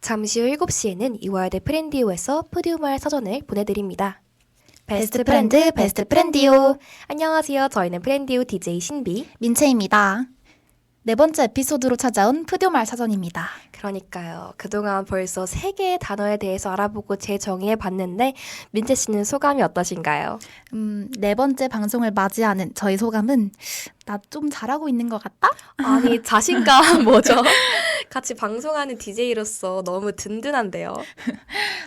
잠시 후 7시에는 이화여대 프렌디오에서 푸디우말 사전을 보내드립니다. 베스트 프렌드, 베스트 프렌디오. 안녕하세요. 저희는 프렌디오 DJ 신비, 민채입니다. 네 번째 에피소드로 찾아온 푸디오말 사전입니다. 그러니까요. 그동안 벌써 3개의 단어에 대해서 알아보고 재정의해봤는데 민채 씨는 소감이 어떠신가요? 네 번째 방송을 맞이하는 저희 소감은 나 좀 잘하고 있는 것 같다? 아니, 자신감 뭐죠? 같이 방송하는 DJ로서 너무 든든한데요.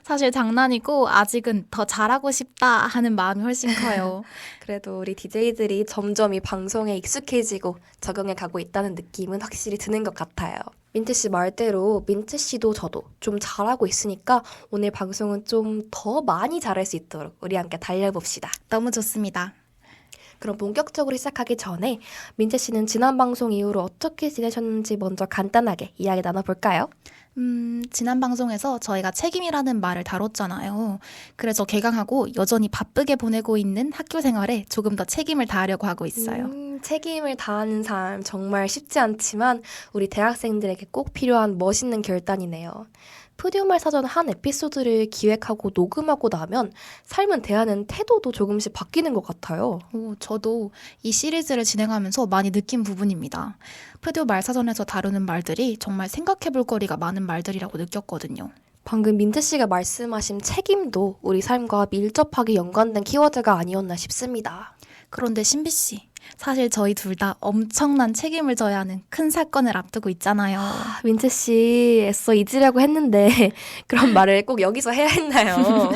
사실 장난이고 아직은 더 잘하고 싶다 하는 마음이 훨씬 커요. 그래도 우리 DJ들이 점점 이 방송에 익숙해지고 적응해 가고 있다는 느낌은 확실히 드는 것 같아요. 민트 씨 말대로 민트 씨도 저도 좀 잘하고 있으니까 오늘 방송은 좀 더 많이 잘할 수 있도록 우리 함께 달려봅시다. 너무 좋습니다. 그럼 본격적으로 시작하기 전에 민채 씨는 지난 방송 이후로 어떻게 지내셨는지 먼저 간단하게 이야기 나눠볼까요? 지난 방송에서 저희가 책임이라는 말을 다뤘잖아요. 그래서 개강하고 여전히 바쁘게 보내고 있는 학교 생활에 조금 더 책임을 다하려고 하고 있어요. 책임을 다하는 삶 정말 쉽지 않지만 우리 대학생들에게 꼭 필요한 멋있는 결단이네요. 푸디오말 사전 한 에피소드를 기획하고 녹음하고 나면 삶은 대하는 태도도 조금씩 바뀌는 것 같아요. 저도 이 시리즈를 진행하면서 많이 느낀 부분입니다. 푸디오 말사전에서 다루는 말들이 정말 생각해볼 거리가 많은 말들이라고 느꼈거든요. 방금 민트 씨가 말씀하신 책임도 우리 삶과 밀접하게 연관된 키워드가 아니었나 싶습니다. 그런데 신비 씨, 사실 저희 둘 다 엄청난 책임을 져야 하는 큰 사건을 앞두고 있잖아요. 민트 씨 애써 잊으려고 했는데 그런 말을 꼭 여기서 해야 했나요?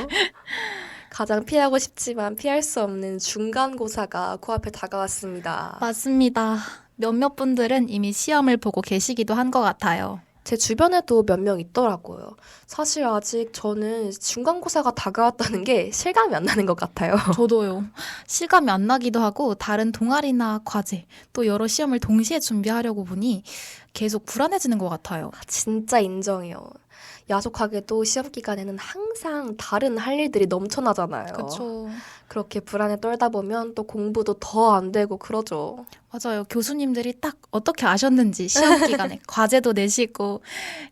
가장 피하고 싶지만 피할 수 없는 중간고사가 코앞에 다가왔습니다. 맞습니다. 몇몇 분들은 이미 시험을 보고 계시기도 한 것 같아요. 제 주변에도 몇 명 있더라고요. 사실 아직 저는 중간고사가 다가왔다는 게 실감이 안 나는 것 같아요. 저도요. 실감이 안 나기도 하고 다른 동아리나 과제, 또 여러 시험을 동시에 준비하려고 보니 계속 불안해지는 것 같아요. 진짜 인정해요. 야속하게도 시험 기간에는 항상 다른 할 일들이 넘쳐나잖아요. 그렇죠. 그렇게 불안에 떨다 보면 또 공부도 더 안 되고 그러죠. 맞아요. 교수님들이 딱 어떻게 아셨는지 시험 기간에 과제도 내시고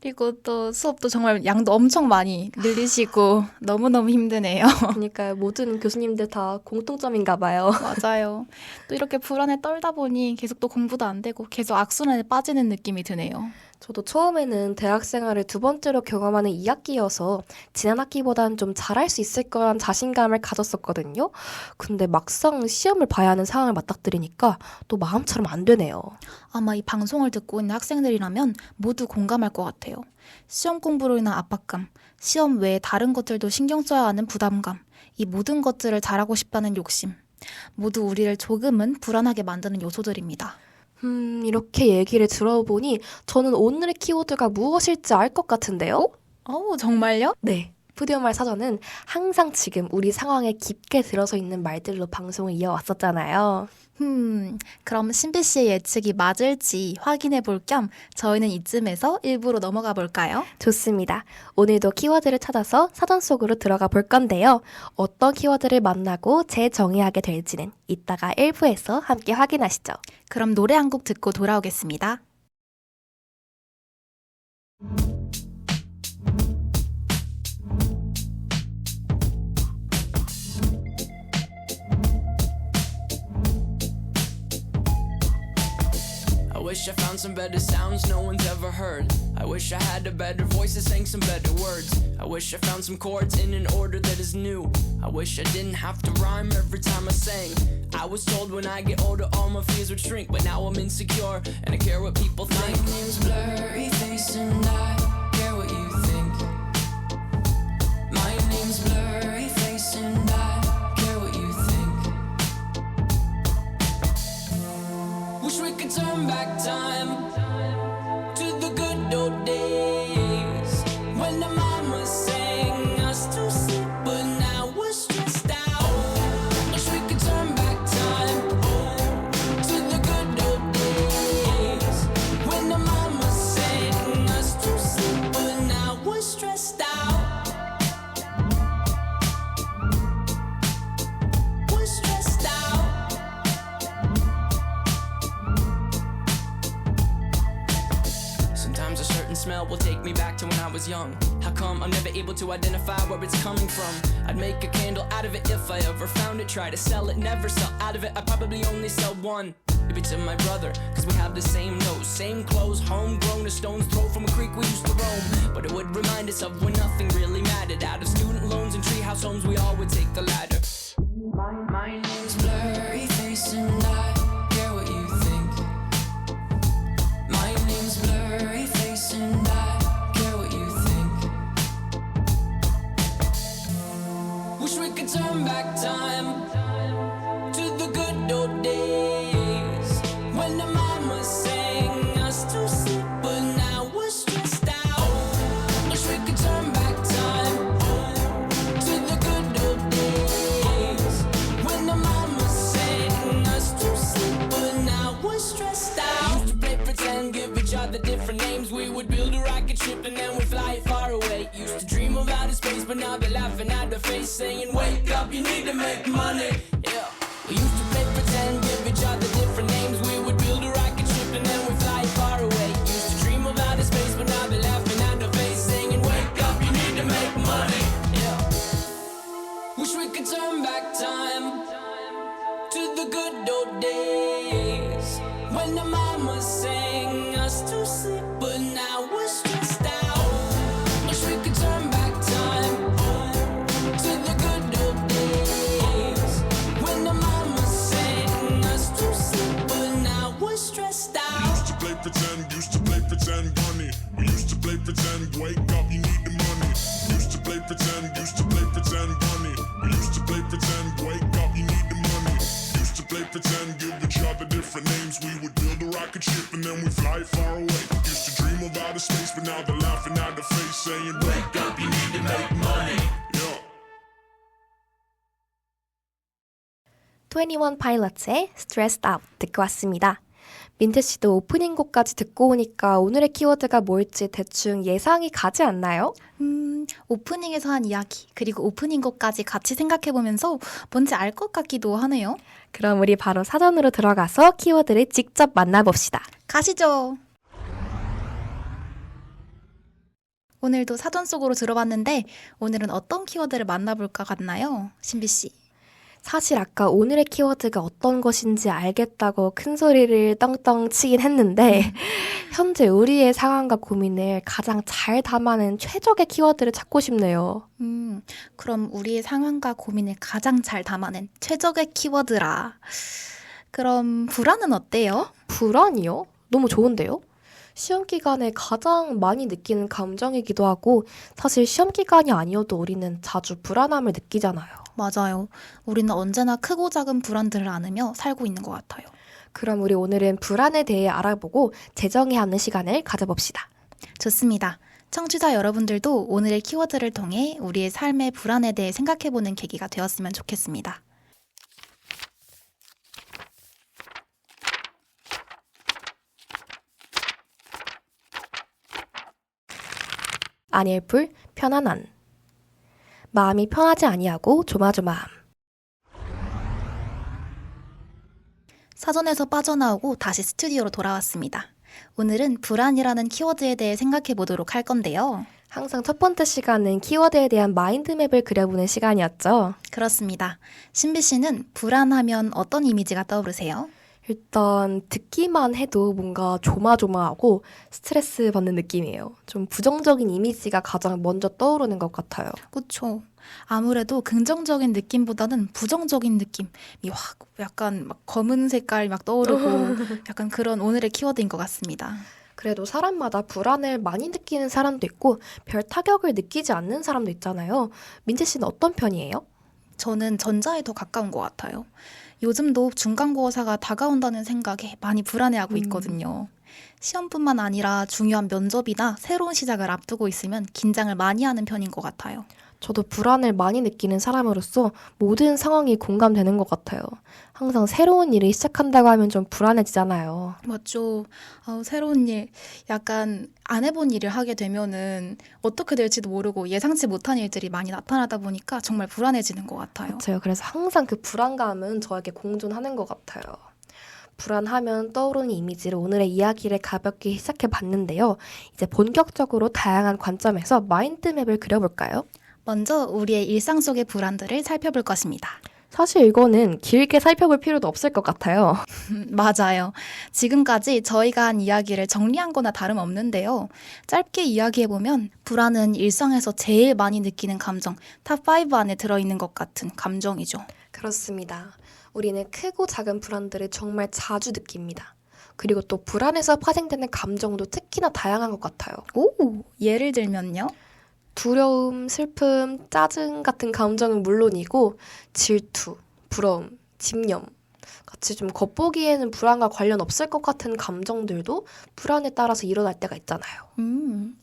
그리고 또 수업도 정말 양도 엄청 많이 늘리시고 너무너무 힘드네요. 그러니까 모든 교수님들 다 공통점인가 봐요. 맞아요. 또 이렇게 불안에 떨다 보니 계속 또 공부도 안 되고 계속 악순환에 빠지는 느낌이 드네요. 저도 처음에는 대학 생활을 두 번째로 경험하는 2학기여서 지난 학기보단 좀 잘할 수 있을 거란 자신감을 가졌었거든요. 근데 막상 시험을 봐야 하는 상황을 맞닥뜨리니까 또 마음처럼 안 되네요. 아마 이 방송을 듣고 있는 학생들이라면 모두 공감할 것 같아요. 시험 공부로 인한 압박감, 시험 외에 다른 것들도 신경 써야 하는 부담감, 이 모든 것들을 잘하고 싶다는 욕심, 모두 우리를 조금은 불안하게 만드는 요소들입니다. 이렇게 얘기를 들어보니 저는 오늘의 키워드가 무엇일지 알 것 같은데요? 정말요? 네. 푸디오말 사전은 항상 지금 우리 상황에 깊게 들어서 있는 말들로 방송을 이어왔었잖아요. 그럼 신비 씨의 예측이 맞을지 확인해 볼 겸 저희는 이쯤에서 일부로 넘어가 볼까요? 좋습니다. 오늘도 키워드를 찾아서 사전 속으로 들어가 볼 건데요. 어떤 키워드를 만나고 재정의하게 될지는 이따가 1부에서 함께 확인하시죠. 그럼 노래 한 곡 듣고 돌아오겠습니다. I wish I found some better sounds no one's ever heard. I wish I had a better voice that sang some better words. I wish I found some chords in an order that is new. I wish I didn't have to rhyme every time I sang. I was told when I get older all my fears would shrink, but now I'm insecure and I care what people think. My name's Blurry Face and I care what you think. My name's Blurry Face and I care what you think. Wish we could turn back time to the good old days when the mama sang us to sleep, but now we're stressed out. Wish we could turn back time to the good old days when the mama sang smell will take me back to when I was young. How come I'm never able to identify where it's coming from? I'd make a candle out of it if I ever found it. Try to sell it, never sell out of it. I'd probably only sell one. Maybe to my brother, cause we have the same nose, same clothes, homegrown, a stone's throw from a creek we used to roam. But it would remind us of when nothing really mattered. Out of student loans and treehouse homes, we all would take the ladder. My name's Blurry Face and I care what you think. My name's Blurry Face and I care what you think. Wish we could turn back time to the good old days when the mama sang us to sleep, but now we're stressed out. Wish we could turn back time to the good old days when the mama sang us to sleep, but now we're stressed out. Used to play pretend, give each other different names. We would build a rocket ship and then we'd fly it far away. Used to dream of outer space, but now they're laughing at the face, saying, wake up, you need to make money. Yeah. We used to play pretend, give each other different names. We would build a rocket ship and then we'd fly far away. Used to dream of outer space, but now they're laughing at the face, saying, wake up, you need to make money. Yeah. Wish we could turn back time to the good old days when the mama sang us to sleep, but now we're stressed out. Wish we could turn back time to the good old days when the mama sang us to sleep, but now we're stressed out. Used to play pretend, bunny. We used to play pretend, wake up, you need the money. Used to play pretend, bunny. We used to play pretend, wake up, you need the money. Used to play pretend, give each other different names. We would build a rocket ship and then we fly far away. Used to dream of outer space, but now they're laughing at the face, saying, wake up, you need to make money. Yeah. 21 Pilots의 Stressed Out 듣고 왔습니다. 민트 씨도 오프닝 곡까지 듣고 오니까 오늘의 키워드가 뭘지 대충 예상이 가지 않나요? 오프닝에서 한 이야기, 그리고 오프닝 곡까지 같이 생각해보면서 뭔지 알 것 같기도 하네요. 그럼 우리 바로 사전으로 들어가서 키워드를 직접 만나봅시다. 가시죠. 오늘도 사전 속으로 들어봤는데 오늘은 어떤 키워드를 만나볼까 같나요? 신비 씨. 사실 아까 오늘의 키워드가 어떤 것인지 알겠다고 큰 소리를 떵떵 치긴 했는데 현재 우리의 상황과 고민을 가장 잘 담아낸 최적의 키워드를 찾고 싶네요. 그럼 우리의 상황과 고민을 가장 잘 담아낸 최적의 키워드라. 그럼 불안은 어때요? 불안이요? 너무 좋은데요? 시험 기간에 가장 많이 느끼는 감정이기도 하고 사실 시험 기간이 아니어도 우리는 자주 불안함을 느끼잖아요. 맞아요. 우리는 언제나 크고 작은 불안들을 안으며 살고 있는 것 같아요. 그럼 우리 오늘은 불안에 대해 알아보고 재정의하는 하는 시간을 가져봅시다. 좋습니다. 청취자 여러분들도 오늘의 키워드를 통해 우리의 삶의 불안에 대해 생각해보는 계기가 되었으면 좋겠습니다. 안일풀 편안한 마음이 편하지 아니하고 조마조마함. 사전에서 빠져나오고 다시 스튜디오로 돌아왔습니다. 오늘은 불안이라는 키워드에 대해 생각해 보도록 할 건데요. 항상 첫 번째 시간은 키워드에 대한 마인드맵을 그려보는 시간이었죠. 그렇습니다. 신비 씨는 불안하면 어떤 이미지가 떠오르세요? 일단 듣기만 해도 뭔가 조마조마하고 스트레스 받는 느낌이에요. 좀 부정적인 이미지가 가장 먼저 떠오르는 것 같아요. 그렇죠. 아무래도 긍정적인 느낌보다는 부정적인 느낌이 확 약간 막 검은 색깔 막 떠오르고 약간 그런 오늘의 키워드인 것 같습니다. 그래도 사람마다 불안을 많이 느끼는 사람도 있고 별 타격을 느끼지 않는 사람도 있잖아요. 민재 씨는 어떤 편이에요? 저는 전자에 더 가까운 것 같아요. 요즘도 중간고사가 다가온다는 생각에 많이 불안해하고 있거든요. 시험뿐만 아니라 중요한 면접이나 새로운 시작을 앞두고 있으면 긴장을 많이 하는 편인 것 같아요. 저도 불안을 많이 느끼는 사람으로서 모든 상황이 공감되는 것 같아요. 항상 새로운 일을 시작한다고 하면 좀 불안해지잖아요. 맞죠. 새로운 일, 약간 안 해본 일을 하게 되면은 어떻게 될지도 모르고 예상치 못한 일들이 많이 나타나다 보니까 정말 불안해지는 것 같아요. 맞아요. 그래서 항상 그 불안감은 저에게 공존하는 것 같아요. 불안하면 떠오르는 이미지로 오늘의 이야기를 가볍게 시작해봤는데요. 이제 본격적으로 다양한 관점에서 마인드맵을 그려볼까요? 먼저 우리의 일상 속의 불안들을 살펴볼 것입니다. 사실 이거는 길게 살펴볼 필요도 없을 것 같아요. 맞아요. 지금까지 저희가 한 이야기를 정리한 거나 다름없는데요. 짧게 이야기해보면 불안은 일상에서 제일 많이 느끼는 감정, 탑5 안에 들어있는 것 같은 감정이죠. 그렇습니다. 우리는 크고 작은 불안들을 정말 자주 느낍니다. 그리고 또 불안에서 파생되는 감정도 특히나 다양한 것 같아요. 오, 예를 들면요? 두려움, 슬픔, 짜증 같은 감정은 물론이고 질투, 부러움, 집념 같이 좀 겉보기에는 불안과 관련 없을 것 같은 감정들도 불안에 따라서 일어날 때가 있잖아요.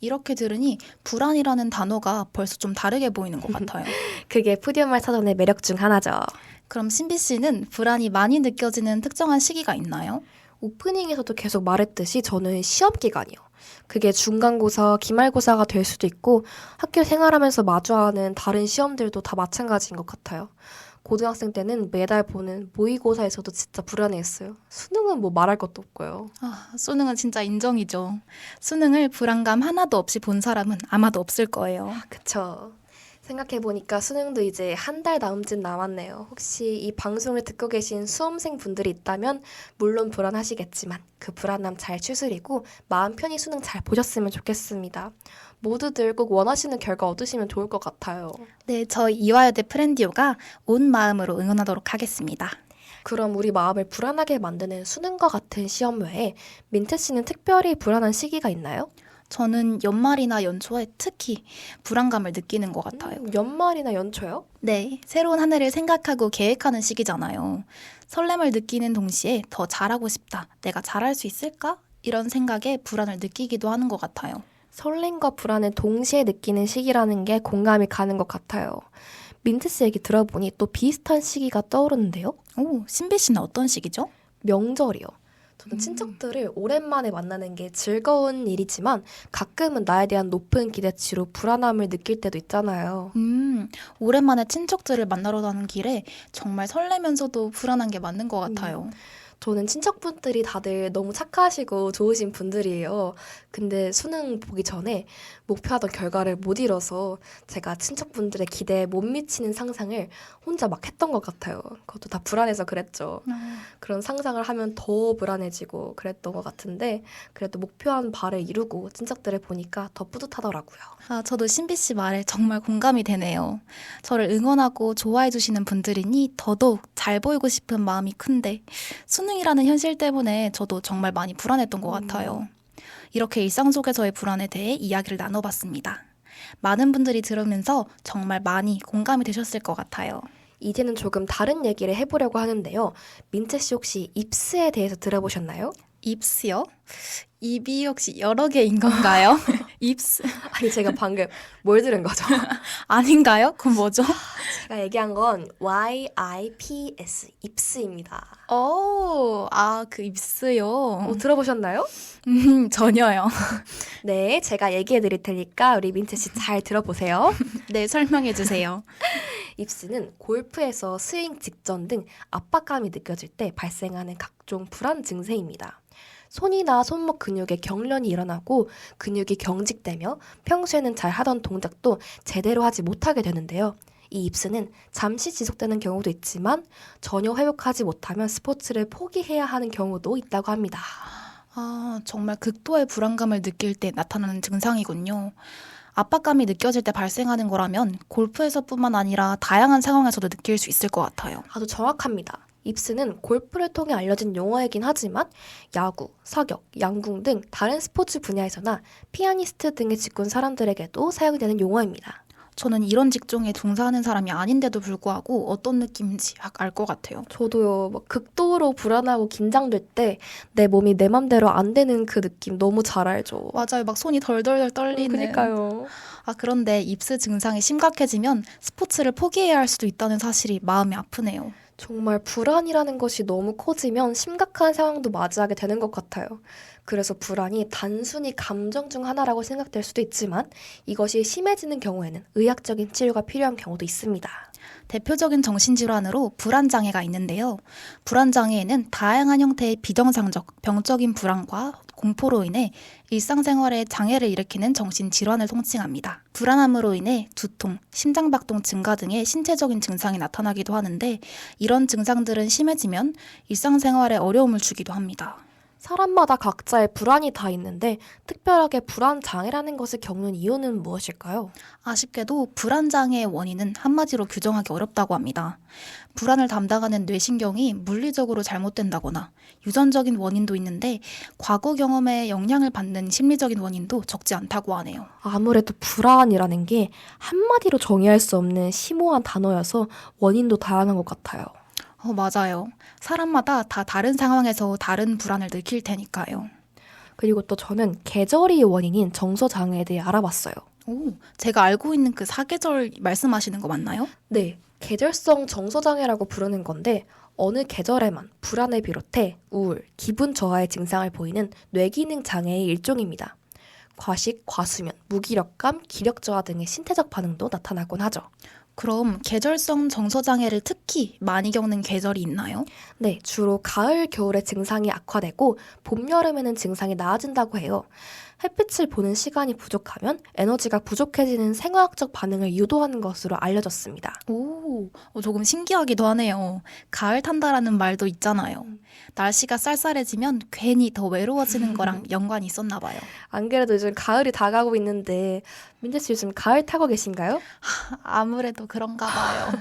이렇게 들으니 불안이라는 단어가 벌써 좀 다르게 보이는 것 같아요. 그게 푸디언말 사전의 매력 중 하나죠. 그럼 신비 씨는 불안이 많이 느껴지는 특정한 시기가 있나요? 오프닝에서도 계속 말했듯이 저는 시험 기간이요. 그게 중간고사, 기말고사가 될 수도 있고 학교 생활하면서 마주하는 다른 시험들도 다 마찬가지인 것 같아요. 고등학생 때는 매달 보는 모의고사에서도 진짜 불안해했어요. 수능은 뭐 말할 것도 없고요. 수능은 진짜 인정이죠. 수능을 불안감 하나도 없이 본 사람은 아마도 없을 거예요. 그쵸. 생각해보니까 수능도 이제 한 달 남짓 남았네요. 혹시 이 방송을 듣고 계신 수험생 분들이 있다면 물론 불안하시겠지만 그 불안함 잘 추스리고 마음 편히 수능 잘 보셨으면 좋겠습니다. 모두들 꼭 원하시는 결과 얻으시면 좋을 것 같아요. 네, 저희 이화여대 프렌디오가 온 마음으로 응원하도록 하겠습니다. 그럼 우리 마음을 불안하게 만드는 수능과 같은 시험 외에 민트 씨는 특별히 불안한 시기가 있나요? 저는 연말이나 연초에 특히 불안감을 느끼는 것 같아요. 연말이나 연초요? 네, 새로운 한 해를 생각하고 계획하는 시기잖아요. 설렘을 느끼는 동시에 더 잘하고 싶다, 내가 잘할 수 있을까? 이런 생각에 불안을 느끼기도 하는 것 같아요. 설렘과 불안을 동시에 느끼는 시기라는 게 공감이 가는 것 같아요. 민트 씨 얘기 들어보니 또 비슷한 시기가 떠오르는데요? 오, 신비 씨는 어떤 시기죠? 명절이요. 저는 친척들을 오랜만에 만나는 게 즐거운 일이지만 가끔은 나에 대한 높은 기대치로 불안함을 느낄 때도 있잖아요. 오랜만에 친척들을 만나러 가는 길에 정말 설레면서도 불안한 게 맞는 것 같아요. 저는 친척분들이 다들 너무 착하시고 좋으신 분들이에요. 근데 수능 보기 전에 목표하던 결과를 못 이뤄서 제가 친척분들의 기대에 못 미치는 상상을 혼자 막 했던 것 같아요. 그것도 다 불안해서 그랬죠. 그런 상상을 하면 더 불안해지고 그랬던 것 같은데 그래도 목표한 바를 이루고 친척들을 보니까 더 뿌듯하더라고요. 저도 신비 씨 말에 정말 공감이 되네요. 저를 응원하고 좋아해 주시는 분들이니 더더욱 잘 보이고 싶은 마음이 큰데 수능이라는 현실 때문에 저도 정말 많이 불안했던 것 같아요. 이렇게 일상 속에서의 불안에 대해 이야기를 나눠봤습니다. 많은 분들이 들으면서 정말 많이 공감이 되셨을 것 같아요. 이제는 조금 다른 얘기를 해보려고 하는데요. 민트 씨 혹시 입스에 대해서 들어보셨나요? 입스요? 입이 혹시 여러 개인 건가요? 입스? 아니 제가 방금 뭘 들은 거죠? 아닌가요? 그럼 뭐죠? 제가 얘기한 건 YIPS, 입스입니다. 그 입스요. 들어보셨나요? 전혀요. 네, 제가 얘기해 드릴 테니까 우리 민트 씨 잘 들어보세요. 네, 설명해 주세요. 입스는 골프에서 스윙 직전 등 압박감이 느껴질 때 발생하는 각종 불안 증세입니다. 손이나 손목 근육에 경련이 일어나고 근육이 경직되며 평소에는 잘 하던 동작도 제대로 하지 못하게 되는데요. 이 입스는 잠시 지속되는 경우도 있지만 전혀 회복하지 못하면 스포츠를 포기해야 하는 경우도 있다고 합니다. 정말 극도의 불안감을 느낄 때 나타나는 증상이군요. 압박감이 느껴질 때 발생하는 거라면 골프에서뿐만 아니라 다양한 상황에서도 느낄 수 있을 것 같아요. 아주 정확합니다. 입스는 골프를 통해 알려진 용어이긴 하지만 야구, 사격, 양궁 등 다른 스포츠 분야에서나 피아니스트 등에 직군 사람들에게도 사용되는 용어입니다. 저는 이런 직종에 종사하는 사람이 아닌데도 불구하고 어떤 느낌인지 알 것 같아요. 저도요. 막 극도로 불안하고 긴장될 때 내 몸이 내 맘대로 안 되는 그 느낌 너무 잘 알죠. 맞아요. 막 손이 덜덜덜 떨리는. 그러니까요. 그런데 입스 증상이 심각해지면 스포츠를 포기해야 할 수도 있다는 사실이 마음이 아프네요. 정말 불안이라는 것이 너무 커지면 심각한 상황도 맞이하게 되는 것 같아요. 그래서 불안이 단순히 감정 중 하나라고 생각될 수도 있지만 이것이 심해지는 경우에는 의학적인 치료가 필요한 경우도 있습니다. 대표적인 정신질환으로 불안장애가 있는데요. 불안장애에는 다양한 형태의 비정상적, 병적인 불안과 공포로 인해 일상생활에 장애를 일으키는 정신질환을 통칭합니다. 불안함으로 인해 두통, 심장박동 증가 등의 신체적인 증상이 나타나기도 하는데 이런 증상들은 심해지면 일상생활에 어려움을 주기도 합니다. 사람마다 각자의 불안이 다 있는데 특별하게 불안 장애라는 것을 겪는 이유는 무엇일까요? 아쉽게도 불안장애의 원인은 한마디로 규정하기 어렵다고 합니다. 불안을 담당하는 뇌신경이 물리적으로 잘못된다거나 유전적인 원인도 있는데 과거 경험에 영향을 받는 심리적인 원인도 적지 않다고 하네요. 아무래도 불안이라는 게 한마디로 정의할 수 없는 심오한 단어여서 원인도 다양한 것 같아요. 맞아요. 사람마다 다 다른 상황에서 다른 불안을 느낄 테니까요. 그리고 또 저는 계절이 원인인 정서장애에 대해 알아봤어요. 오, 제가 알고 있는 그 사계절 말씀하시는 거 맞나요? 네, 계절성 정서장애라고 부르는 건데 어느 계절에만 불안을 비롯해 우울, 기분 저하의 증상을 보이는 뇌기능 장애의 일종입니다. 과식, 과수면, 무기력감, 기력 저하 등의 신체적 반응도 나타나곤 하죠. 그럼 계절성 정서장애를 특히 많이 겪는 계절이 있나요? 네, 주로 가을, 겨울에 증상이 악화되고 봄, 여름에는 증상이 나아진다고 해요. 햇빛을 보는 시간이 부족하면 에너지가 부족해지는 생화학적 반응을 유도하는 것으로 알려졌습니다. 오, 조금 신기하기도 하네요. 가을 탄다라는 말도 있잖아요. 날씨가 쌀쌀해지면 괜히 더 외로워지는 거랑 연관이 있었나 봐요. 안 그래도 요즘 가을이 다가오고 있는데 민재 씨 요즘 가을 타고 계신가요? 아무래도 그런가 봐요.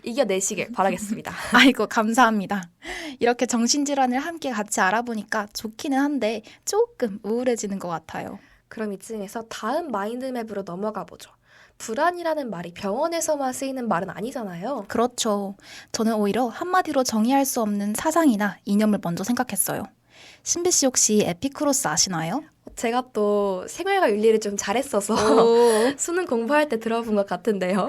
이겨내시길 바라겠습니다. 아이고, 감사합니다. 이렇게 정신질환을 함께 같이 알아보니까 좋기는 한데 조금 우울해지는 것 같아요. 그럼 이쯤에서 다음 마인드맵으로 넘어가 보죠. 불안이라는 말이 병원에서만 쓰이는 말은 아니잖아요. 그렇죠. 저는 오히려 한마디로 정의할 수 없는 사상이나 이념을 먼저 생각했어요. 신비 씨 혹시 에피쿠로스 아시나요? 제가 또 생활과 윤리를 좀 잘했어서 수능 공부할 때 들어본 것 같은데요.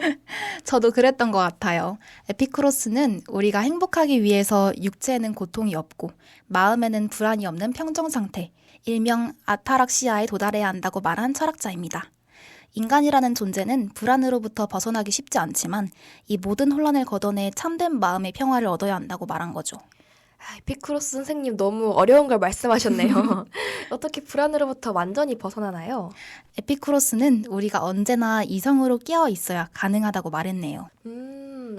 저도 그랬던 것 같아요. 에피쿠로스는 우리가 행복하기 위해서 육체에는 고통이 없고 마음에는 불안이 없는 평정 상태, 일명 아타락시아에 도달해야 한다고 말한 철학자입니다. 인간이라는 존재는 불안으로부터 벗어나기 쉽지 않지만 이 모든 혼란을 걷어내 참된 마음의 평화를 얻어야 한다고 말한 거죠. 에피쿠로스 선생님 너무 어려운 걸 말씀하셨네요. 어떻게 불안으로부터 완전히 벗어나나요? 에피쿠로스는 우리가 언제나 이성으로 깨어 있어야 가능하다고 말했네요.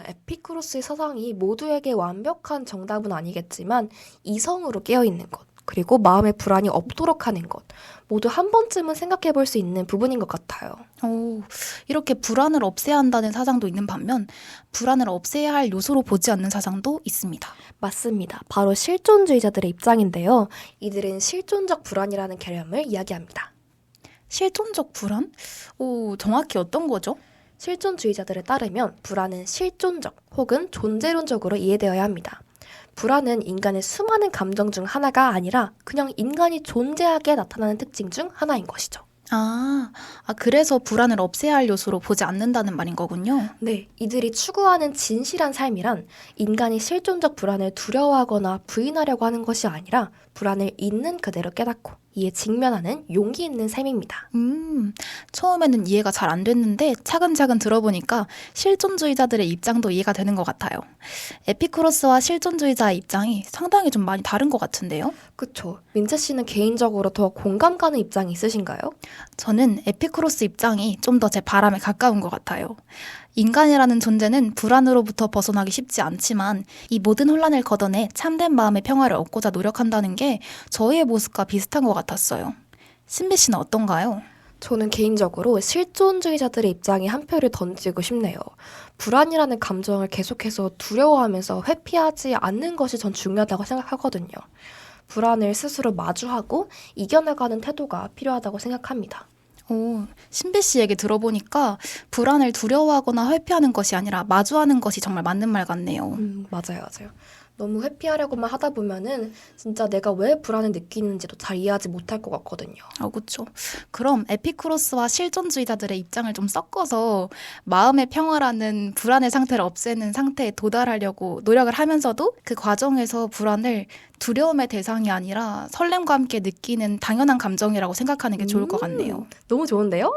에피쿠로스의 사상이 모두에게 완벽한 정답은 아니겠지만 이성으로 깨어있는 것, 그리고 마음의 불안이 없도록 하는 것, 모두 한 번쯤은 생각해 볼 수 있는 부분인 것 같아요. 오, 이렇게 불안을 없애야 한다는 사상도 있는 반면 불안을 없애야 할 요소로 보지 않는 사상도 있습니다. 맞습니다. 바로 실존주의자들의 입장인데요. 이들은 실존적 불안이라는 개념을 이야기합니다. 실존적 불안? 오, 정확히 어떤 거죠? 실존주의자들에 따르면 불안은 실존적 혹은 존재론적으로 이해되어야 합니다. 불안은 인간의 수많은 감정 중 하나가 아니라 그냥 인간이 존재하게 나타나는 특징 중 하나인 것이죠. 그래서 불안을 없애야 할 요소로 보지 않는다는 말인 거군요. 네, 이들이 추구하는 진실한 삶이란 인간이 실존적 불안을 두려워하거나 부인하려고 하는 것이 아니라 불안을 있는 그대로 깨닫고 이에 직면하는 용기 있는 삶입니다. 처음에는 이해가 잘 안 됐는데 차근차근 들어보니까 실존주의자들의 입장도 이해가 되는 것 같아요. 에피쿠로스와 실존주의자의 입장이 상당히 좀 많이 다른 것 같은데요? 그쵸. 민채 씨는 개인적으로 더 공감 가는 입장이 있으신가요? 저는 에피쿠로스 입장이 좀 더 제 바람에 가까운 것 같아요. 인간이라는 존재는 불안으로부터 벗어나기 쉽지 않지만 이 모든 혼란을 걷어내 참된 마음의 평화를 얻고자 노력한다는 게 저희의 모습과 비슷한 것 같았어요. 신비 씨는 어떤가요? 저는 개인적으로 실존주의자들의 입장에 한 표를 던지고 싶네요. 불안이라는 감정을 계속해서 두려워하면서 회피하지 않는 것이 전 중요하다고 생각하거든요. 불안을 스스로 마주하고 이겨나가는 태도가 필요하다고 생각합니다. 신비 씨 얘기 들어보니까 불안을 두려워하거나 회피하는 것이 아니라 마주하는 것이 정말 맞는 말 같네요. 맞아요. 너무 회피하려고만 하다 보면은 진짜 내가 왜 불안을 느끼는지도 잘 이해하지 못할 것 같거든요. 그렇죠. 그럼 에피쿠로스와 실존주의자들의 입장을 좀 섞어서 마음의 평화라는 불안의 상태를 없애는 상태에 도달하려고 노력을 하면서도 그 과정에서 불안을 두려움의 대상이 아니라 설렘과 함께 느끼는 당연한 감정이라고 생각하는 게 좋을 것 같네요. 너무 좋은데요?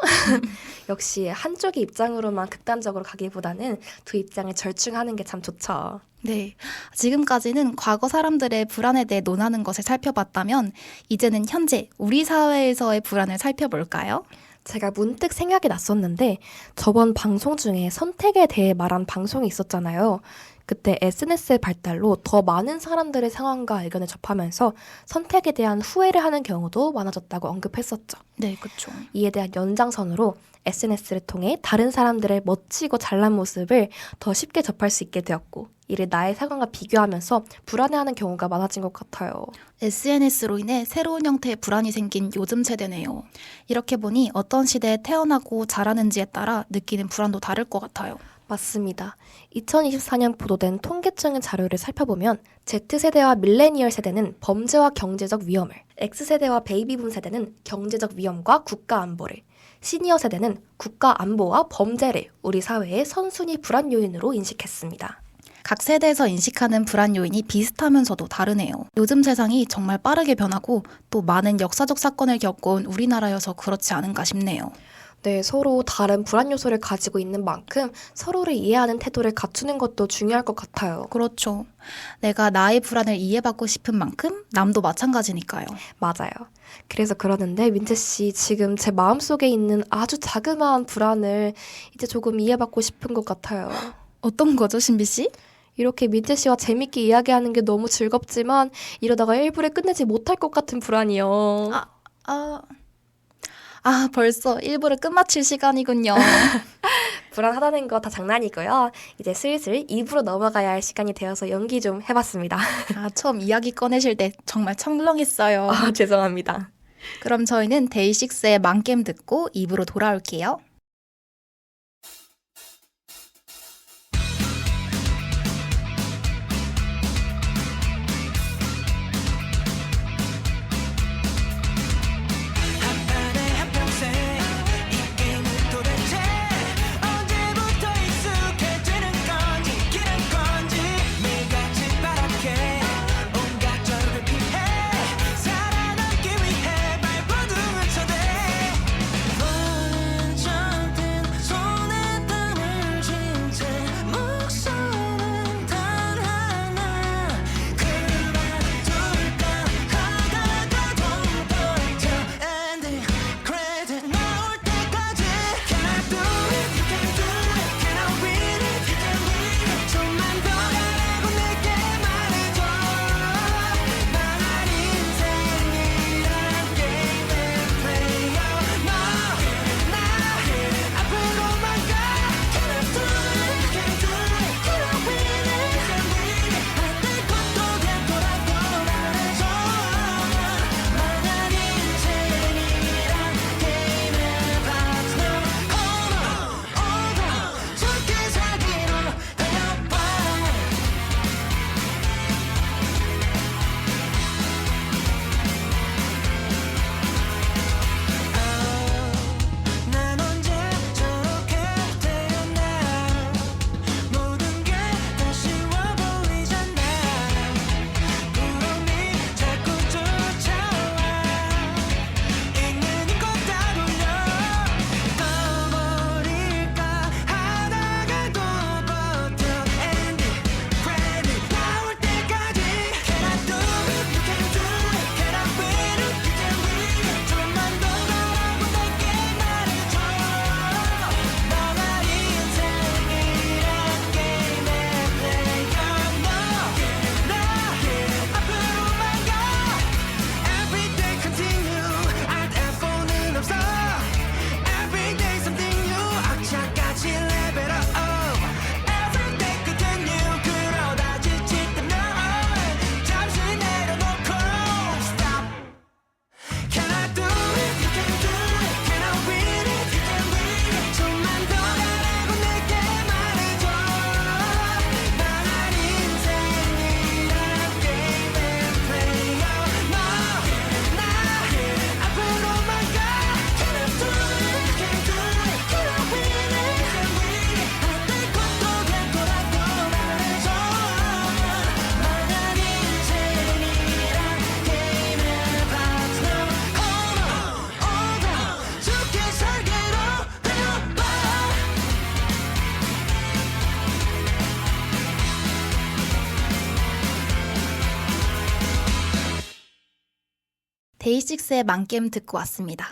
역시 한쪽의 입장으로만 극단적으로 가기보다는 두 입장을 절충하는 게 참 좋죠. 네, 지금까지는 과거 사람들의 불안에 대해 논하는 것을 살펴봤다면 이제는 현재 우리 사회에서의 불안을 살펴볼까요? 제가 문득 생각이 났었는데 저번 방송 중에 선택에 대해 말한 방송이 있었잖아요. 그때 SNS의 발달로 더 많은 사람들의 상황과 의견을 접하면서 선택에 대한 후회를 하는 경우도 많아졌다고 언급했었죠. 네, 그렇죠. 이에 대한 연장선으로 SNS를 통해 다른 사람들의 멋지고 잘난 모습을 더 쉽게 접할 수 있게 되었고 이를 나의 상황과 비교하면서 불안해하는 경우가 많아진 것 같아요. SNS로 인해 새로운 형태의 불안이 생긴 요즘 세대네요. 이렇게 보니 어떤 시대에 태어나고 자라는지에 따라 느끼는 불안도 다를 것 같아요. 맞습니다. 2024년 보도된 통계청의 자료를 살펴보면 Z세대와 밀레니얼 세대는 범죄와 경제적 위험을, X세대와 베이비붐 세대는 경제적 위험과 국가 안보를, 시니어 세대는 국가 안보와 범죄를 우리 사회의 선순위 불안 요인으로 인식했습니다. 각 세대에서 인식하는 불안 요인이 비슷하면서도 다르네요. 요즘 세상이 정말 빠르게 변하고 또 많은 역사적 사건을 겪어온 우리나라여서 그렇지 않은가 싶네요. 네, 서로 다른 불안 요소를 가지고 있는 만큼 서로를 이해하는 태도를 갖추는 것도 중요할 것 같아요. 그렇죠. 내가 나의 불안을 이해받고 싶은 만큼 남도 마찬가지니까요. 맞아요. 그래서 그러는데 민재 씨 지금 제 마음속에 있는 아주 자그마한 불안을 이제 조금 이해받고 싶은 것 같아요. 어떤 거죠, 신비 씨? 이렇게 민재 씨와 재밌게 이야기하는 게 너무 즐겁지만 이러다가 1부를 끝내지 못할 것 같은 불안이요. 벌써 1부를 끝마칠 시간이군요. 불안하다는 거 다 장난이고요. 이제 슬슬 2부로 넘어가야 할 시간이 되어서 연기 좀 해봤습니다. 처음 이야기 꺼내실 때 정말 청렁했어요. 죄송합니다. 그럼 저희는 데이식스의 망겜 듣고 2부로 돌아올게요. 한판에 한평생 이 게임은 도대체 언제부터 익숙해지는 건지 기는 건지 매일같이 바랗게 온갖 저를 피해 살아남기 위해 발버둥을 쳐대 보는 저 데이식스의 만겜 듣고 왔습니다.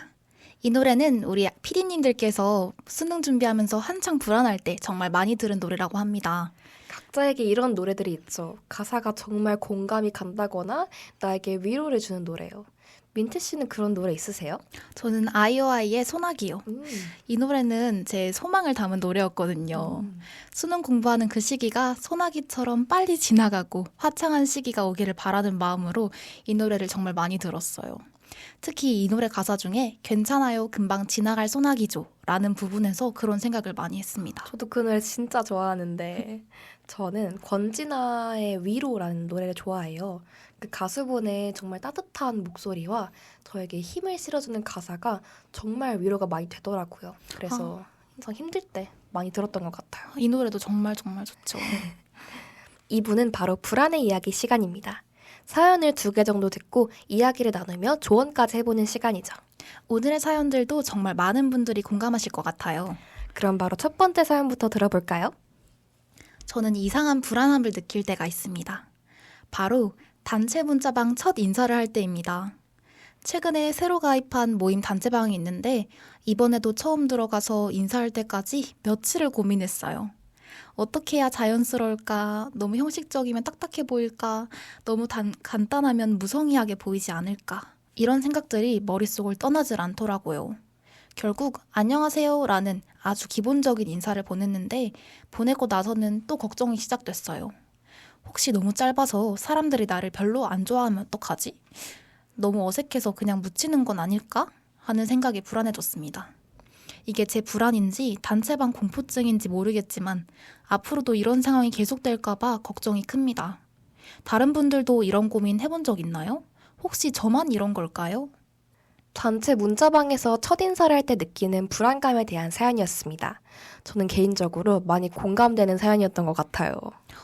이 노래는 우리 피디님들께서 수능 준비하면서 한창 불안할 때 정말 많이 들은 노래라고 합니다. 각자에게 이런 노래들이 있죠. 가사가 정말 공감이 간다거나 나에게 위로를 주는 노래요. 민트 씨는 그런 노래 있으세요? 저는 아이오아이의 소나기요. 음. 이 노래는 제 소망을 담은 노래였거든요. 수능 공부하는 그 시기가 소나기처럼 빨리 지나가고 화창한 시기가 오기를 바라는 마음으로 이 노래를 정말 많이 들었어요. 특히 이 노래 가사 중에 괜찮아요 금방 지나갈 소나기죠 라는 부분에서 그런 생각을 많이 했습니다. 저도 그 노래 진짜 좋아하는데 저는 권진아의 위로라는 노래를 좋아해요. 그 가수분의 정말 따뜻한 목소리와 저에게 힘을 실어주는 가사가 정말 위로가 많이 되더라고요. 그래서 항상 힘들 때 많이 들었던 것 같아요. 이 노래도 정말 정말 좋죠. 2부는 바로 불안의 이야기 시간입니다. 사연을 2개 정도 듣고 이야기를 나누며 조언까지 해보는 시간이죠. 오늘의 사연들도 정말 많은 분들이 공감하실 것 같아요. 그럼 바로 첫 번째 사연부터 들어볼까요? 저는 이상한 불안함을 느낄 때가 있습니다. 바로 단체 문자방 첫 인사를 할 때입니다. 최근에 새로 가입한 모임 단체방이 있는데 이번에도 처음 들어가서 인사할 때까지 며칠을 고민했어요. 어떻게 해야 자연스러울까? 너무 형식적이면 딱딱해 보일까? 너무 간단하면 무성의하게 보이지 않을까? 이런 생각들이 머릿속을 떠나질 않더라고요. 결국 안녕하세요 라는 아주 기본적인 인사를 보냈는데 보내고 나서는 또 걱정이 시작됐어요. 혹시 너무 짧아서 사람들이 나를 별로 안 좋아하면 어떡하지? 너무 어색해서 그냥 묻히는 건 아닐까? 하는 생각이 불안해졌습니다. 이게 제 불안인지 단체방 공포증인지 모르겠지만 앞으로도 이런 상황이 계속될까봐 걱정이 큽니다. 다른 분들도 이런 고민 해본 적 있나요? 혹시 저만 이런 걸까요? 단체 문자방에서 첫인사를 할 때 느끼는 불안감에 대한 사연이었습니다. 저는 개인적으로 많이 공감되는 사연이었던 것 같아요.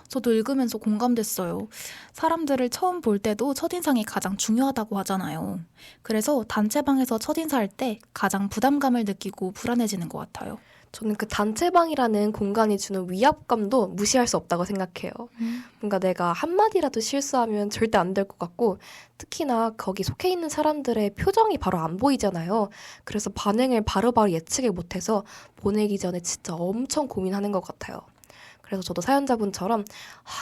저도 읽으면서 공감됐어요. 사람들을 처음 볼 때도 첫인상이 가장 중요하다고 하잖아요. 그래서 단체방에서 첫인사할 때 가장 부담감을 느끼고 불안해지는 것 같아요. 저는 그 단체방이라는 공간이 주는 위압감도 무시할 수 없다고 생각해요. 뭔가 내가 한마디라도 실수하면 절대 안 될 것 같고 특히나 거기 속해 있는 사람들의 표정이 바로 안 보이잖아요. 그래서 반응을 바로바로 예측을 못해서 보내기 전에 진짜 엄청 고민하는 것 같아요. 그래서 저도 사연자분처럼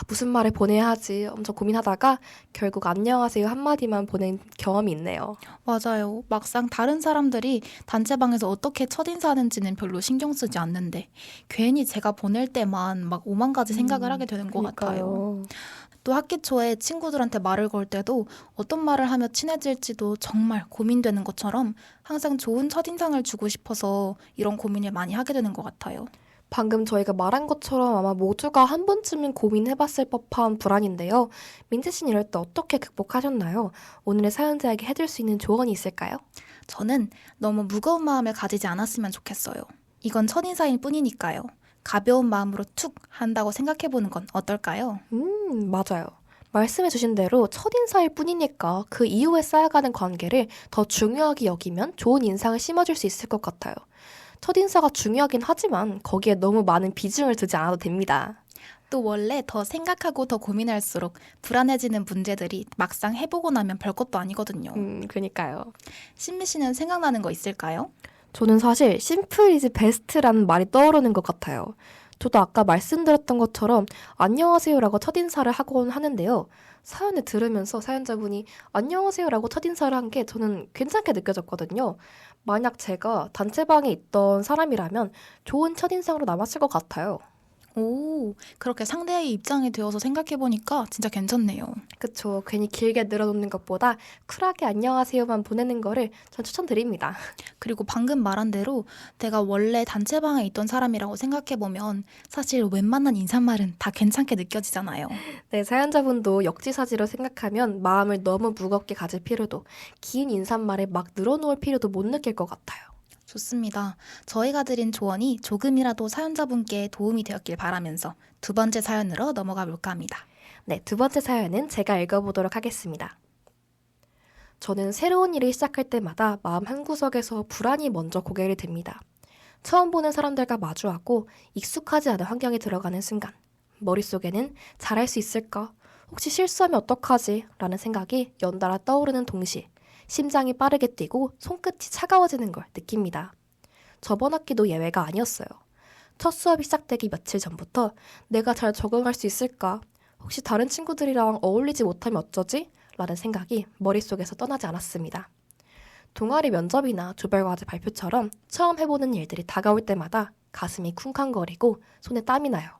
무슨 말을 보내야 하지 엄청 고민하다가 결국 안녕하세요 한마디만 보낸 경험이 있네요. 맞아요. 막상 다른 사람들이 단체방에서 어떻게 첫인사하는지는 별로 신경 쓰지 않는데 괜히 제가 보낼 때만 막 오만 가지 생각을 하게 되는 것 같아요. 또 학기 초에 친구들한테 말을 걸 때도 어떤 말을 하며 친해질지도 정말 고민되는 것처럼 항상 좋은 첫인상을 주고 싶어서 이런 고민을 많이 하게 되는 것 같아요. 방금 저희가 말한 것처럼 아마 모두가 한 번쯤은 고민해봤을 법한 불안인데요. 민트 씨는 이럴 때 어떻게 극복하셨나요? 오늘의 사연자에게 해줄 수 있는 조언이 있을까요? 저는 너무 무거운 마음을 가지지 않았으면 좋겠어요. 이건 첫인사일 뿐이니까요. 가벼운 마음으로 툭 한다고 생각해보는 건 어떨까요? 맞아요. 말씀해주신 대로 첫인사일 뿐이니까 그 이후에 쌓여가는 관계를 더 중요하게 여기면 좋은 인상을 심어줄 수 있을 것 같아요. 첫인사가 중요하긴 하지만 거기에 너무 많은 비중을 두지 않아도 됩니다. 또 원래 더 생각하고 더 고민할수록 불안해지는 문제들이 막상 해보고 나면 별것도 아니거든요. 그니까요. 신미 씨는 생각나는 거 있을까요? 저는 사실 심플 이즈 베스트라는 말이 떠오르는 것 같아요. 저도 아까 말씀드렸던 것처럼 안녕하세요라고 첫인사를 하곤 하는데요. 사연을 들으면서 사연자분이 안녕하세요라고 첫인사를 한 게 저는 괜찮게 느껴졌거든요. 만약 제가 단체방에 있던 사람이라면 좋은 첫인상으로 남았을 것 같아요. 오, 그렇게 상대의 입장이 되어서 생각해보니까 진짜 괜찮네요. 그쵸. 괜히 길게 늘어놓는 것보다 쿨하게 안녕하세요만 보내는 거를 전 추천드립니다. 그리고 방금 말한 대로 내가 원래 단체방에 있던 사람이라고 생각해보면 사실 웬만한 인사말은 다 괜찮게 느껴지잖아요. 네, 사연자분도 역지사지로 생각하면 마음을 너무 무겁게 가질 필요도, 긴 인사말에 막 늘어놓을 필요도 못 느낄 것 같아요. 좋습니다. 저희가 드린 조언이 조금이라도 사연자분께 도움이 되었길 바라면서 두 번째 사연으로 넘어가 볼까 합니다. 네, 두 번째 사연은 제가 읽어보도록 하겠습니다. 저는 새로운 일을 시작할 때마다 마음 한구석에서 불안이 먼저 고개를 듭니다. 처음 보는 사람들과 마주하고 익숙하지 않은 환경에 들어가는 순간 머릿속에는 잘할 수 있을까? 혹시 실수하면 어떡하지? 라는 생각이 연달아 떠오르는 동시에 심장이 빠르게 뛰고 손끝이 차가워지는 걸 느낍니다. 저번 학기도 예외가 아니었어요. 첫 수업이 시작되기 며칠 전부터 내가 잘 적응할 수 있을까? 혹시 다른 친구들이랑 어울리지 못하면 어쩌지? 라는 생각이 머릿속에서 떠나지 않았습니다. 동아리 면접이나 조별과제 발표처럼 처음 해보는 일들이 다가올 때마다 가슴이 쿵쾅거리고 손에 땀이 나요.